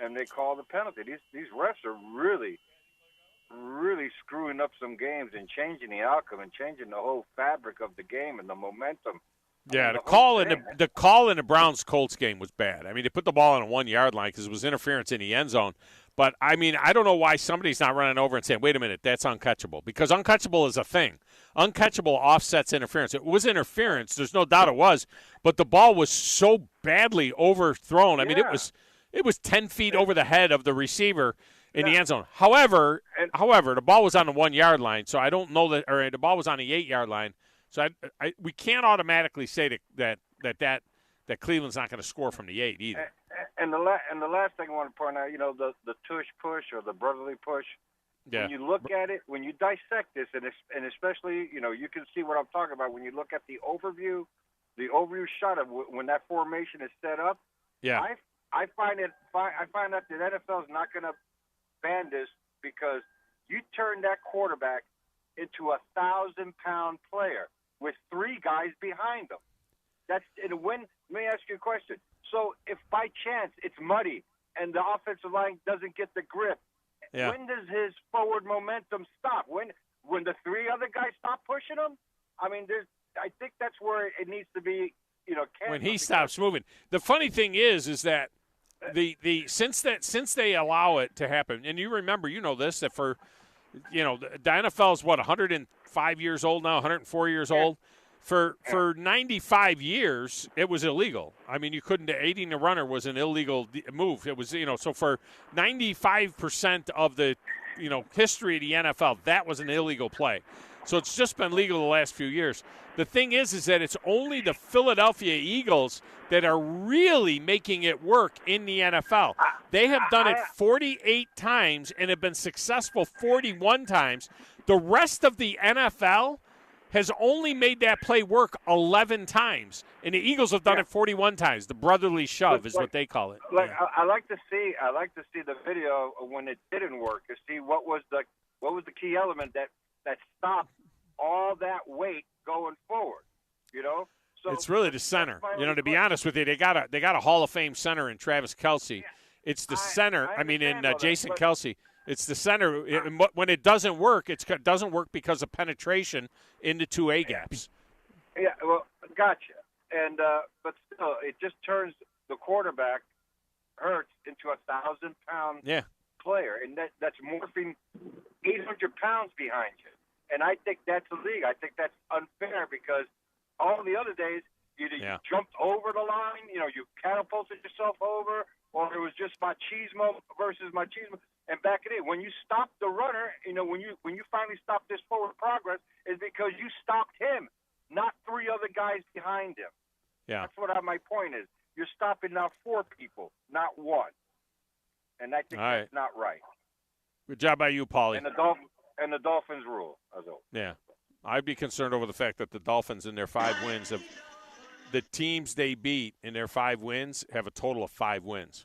and they call the penalty. These refs are really, really screwing up some games and changing the outcome and changing the whole fabric of the game and the momentum. Yeah, the call in the Browns-Colts game was bad. I mean, they put the ball on a 1-yard line because it was interference in the end zone. But, I mean, I don't know why somebody's not running over and saying, wait a minute, that's uncatchable. Because uncatchable is a thing. Uncatchable offsets interference. It was interference. There's no doubt it was. But the ball was so badly overthrown. I mean, it was 10 feet over the head of the receiver in the end zone. However, the ball was on the 1-yard line, so I don't know that – or the ball was on the 8-yard line. So we can't automatically say that Cleveland's not going to score from the 8 either. And the last thing I want to point out, the tush push or the brotherly push. Yeah. When you look at it, when you dissect this, and especially, you can see what I'm talking about when you look at the overview shot of when that formation is set up. Yeah. I find that the NFL is not going to ban this because you turn that quarterback into a 1,000-pound player with 3 guys behind him. Let me ask you a question. So if by chance it's muddy and the offensive line doesn't get the grip, when does his forward momentum stop? When the 3 other guys stop pushing him? I mean, I think that's where it needs to be, when he stops moving. The funny thing is that since they allow it to happen, and you remember, this, that for, the NFL is 105 years old now, 104 years old. For 95 years, it was illegal. I mean, you couldn't. Aiding the runner was an illegal move. It was, so for 95% of the, history of the NFL, that was an illegal play. So it's just been legal the last few years. The thing is that it's only the Philadelphia Eagles that are really making it work in the NFL. They have done it 48 times and have been successful 41 times. The rest of the NFL has only made that play work 11 times, and the Eagles have done it 41 times. The brotherly shove is what they call it. I like to see the video when it didn't work to see what was the key element that stopped all that weight going forward. So it's really the center. To be honest with you, they got a Hall of Fame center in Travis Kelce. It's the center. In Jason Kelce. It's the center. When it doesn't work, it doesn't work because of penetration into two A gaps. Yeah, well, gotcha. And but still, it just turns the quarterback Hurts into a 1,000-pound player, and that's morphing 800 pounds behind you. And I think that's illegal. I think that's unfair because all the other days either you jumped over the line, you catapulted yourself over, or it was just machismo versus machismo. And back it in. When you stop the runner, when you finally stop this forward progress, is because you stopped him, not three other guys behind him. Yeah. That's what my point is. You're stopping now 4 people, not 1. And I think that's not right. Good job by you, Paulie. And the Dolphins rule. Yeah. I'd be concerned over the fact that the Dolphins in their 5 wins of the teams they beat in their 5 wins have a total of 5 wins.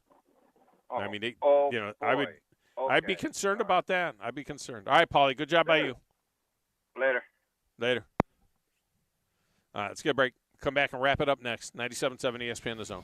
I'd be concerned about that. I'd be concerned. All right, Paulie, good job by you. Later. All right, let's get a break. Come back and wrap it up next. 97.7 ESPN The Zone.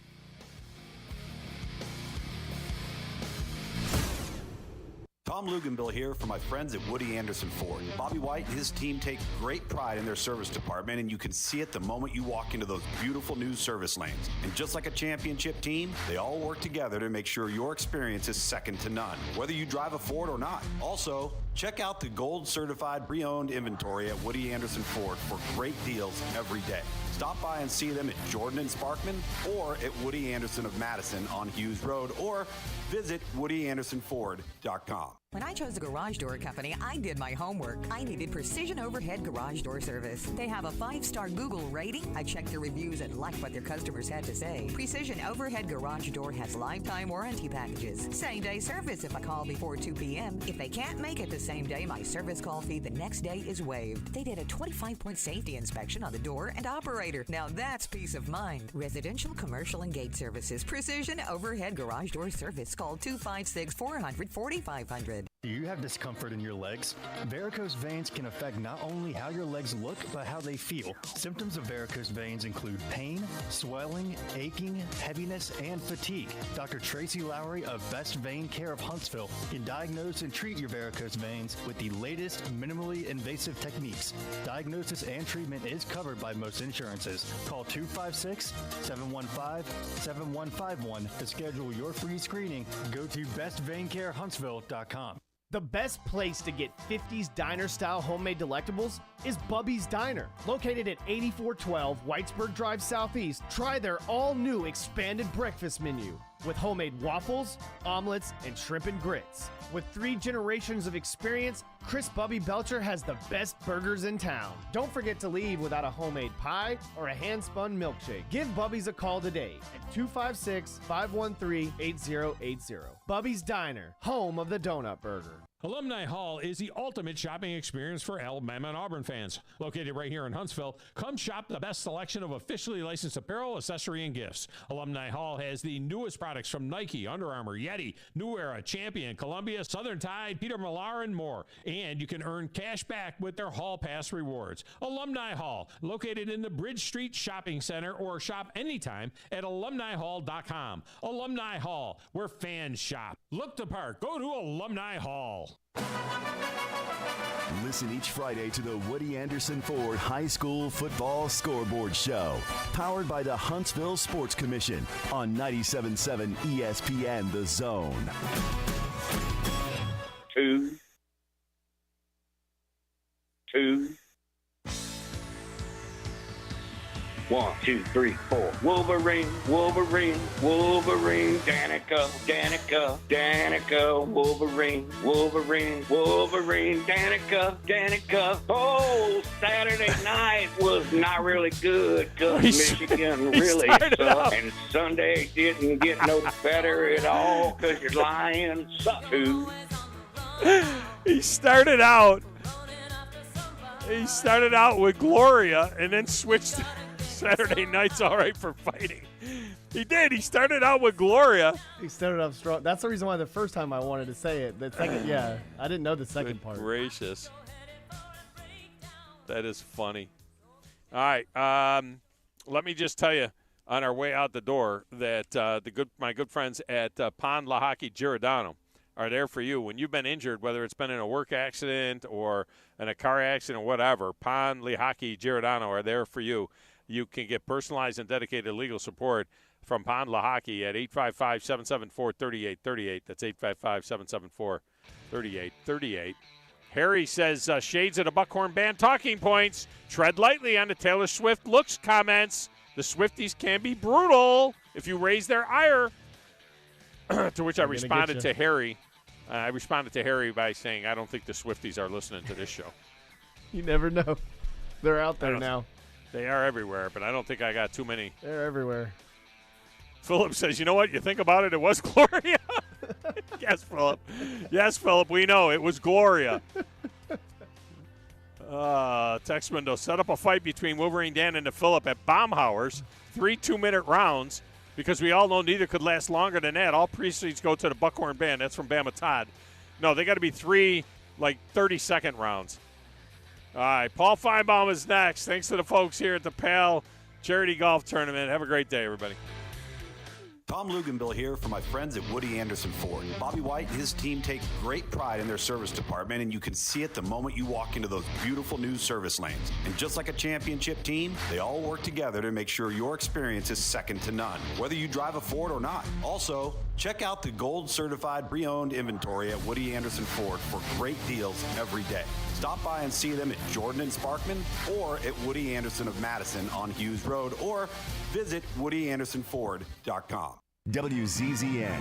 Thom Luganbill here for my friends at Woody Anderson Ford. Bobby White and his team take great pride in their service department, and you can see it the moment you walk into those beautiful new service lanes. And just like a championship team, they all work together to make sure your experience is second to none, whether you drive a Ford or not. Also, check out the gold-certified pre-owned inventory at Woody Anderson Ford for great deals every day. Stop by and see them at Jordan and Sparkman or at Woody Anderson of Madison on Hughes Road, or visit WoodyAndersonFord.com. When I chose the garage door company, I did my homework. I needed precision overhead garage door service. They have a 5-star Google rating. I checked their reviews and liked what their customers had to say. Precision overhead garage door has lifetime warranty packages. Same-day service if I call before 2 p.m. If they can't make it the same day, my service call fee the next day is waived. They did a 25-point safety inspection on the door and operator. Now that's peace of mind. Residential, commercial, and gate services. Precision overhead garage door service. Call 256-400-4500. Do you have discomfort in your legs? Varicose veins can affect not only how your legs look, but how they feel. Symptoms of varicose veins include pain, swelling, aching, heaviness, and fatigue. Dr. Tracy Lowry of Best Vein Care of Huntsville can diagnose and treat your varicose veins with the latest minimally invasive techniques. Diagnosis and treatment is covered by most insurances. Call 256-715-7151 to schedule your free screening. Go to bestveincarehuntsville.com. The best place to get 50s diner-style homemade delectables is Bubby's Diner. Located at 8412 Whitesburg Drive Southeast, try their all-new expanded breakfast menu with homemade waffles, omelets, and shrimp and grits. With 3 generations of experience, Chris Bubby Belcher has the best burgers in town. Don't forget to leave without a homemade pie or a hand-spun milkshake. Give Bubby's a call today at 256-513-8080. Bubby's Diner, home of the donut burger. Alumni Hall is the ultimate shopping experience for Alabama and Auburn fans. Located right here in Huntsville, come shop the best selection of officially licensed apparel, accessory, and gifts. Alumni Hall has the newest products from Nike, Under Armour, Yeti, New Era, Champion, Columbia, Southern Tide, Peter Millar, and more. And you can earn cash back with their Hall Pass rewards. Alumni Hall, located in the Bridge Street Shopping Center, or shop anytime at alumnihall.com. Alumni Hall, where fans shop. Look the part. Go to Alumni Hall. Listen each Friday to the Woody Anderson Ford High School Football Scoreboard Show, powered by the Huntsville Sports Commission on 97.7 ESPN The Zone. 2, 2. 1, 2, 3, 4. Wolverine, Wolverine, Wolverine, Danica, Danica, Danica, Wolverine, Wolverine, Wolverine, Danica, Danica. Oh, Saturday night was not really good because Michigan really sucked, and Sunday didn't get no better at all because your Lions suck. He started out with Gloria and then switched. Saturday night's all right for fighting. He did. He started out with Gloria. He started off strong. That's the reason why the first time I wanted to say it. The second, yeah, I didn't know the second part. Gracious. That is funny. All right. Let me just tell you on our way out the door that my good friends at Pond La Hockey Giordano are there for you. When you've been injured, whether it's been in a work accident or in a car accident or whatever, Pond La Hockey Giordano are there for you. You can get personalized and dedicated legal support from Pond La Hockey at 855-774-3838. That's 855-774-3838. Harry says, shades of the Buckhorn Band talking points. Tread lightly on the Taylor Swift looks comments. The Swifties can be brutal if you raise their ire. To which I responded to Harry. I responded to Harry by saying, I don't think the Swifties are listening to this show. You never know. They're out there now. They are everywhere, but I don't think I got too many. They're everywhere. Philip says, you know what? You think about it, it was Gloria. Yes, Philip. Yes, Philip, we know. It was Gloria. Text window. Set up a fight between Wolverine Dan and Philip at Baumhauer's. 3 2-minute rounds, because we all know neither could last longer than that. All proceeds go to the Buckhorn Band. That's from Bama Todd. No, they got to be 3, 30-second rounds. All right, Paul Feinbaum is next. Thanks to the folks here at the PAL Charity Golf Tournament. Have a great day, everybody. Tom Luganbill here for my friends at Woody Anderson Ford. Bobby White and his team take great pride in their service department, and you can see it the moment you walk into those beautiful new service lanes. And just like a championship team, they all work together to make sure your experience is second to none, whether you drive a Ford or not. Also, check out the gold certified pre-owned inventory at Woody Anderson Ford for great deals every day. Stop by and see them at Jordan and Sparkman or at Woody Anderson of Madison on Hughes Road, or visit WoodyAndersonFord.com. WZZN.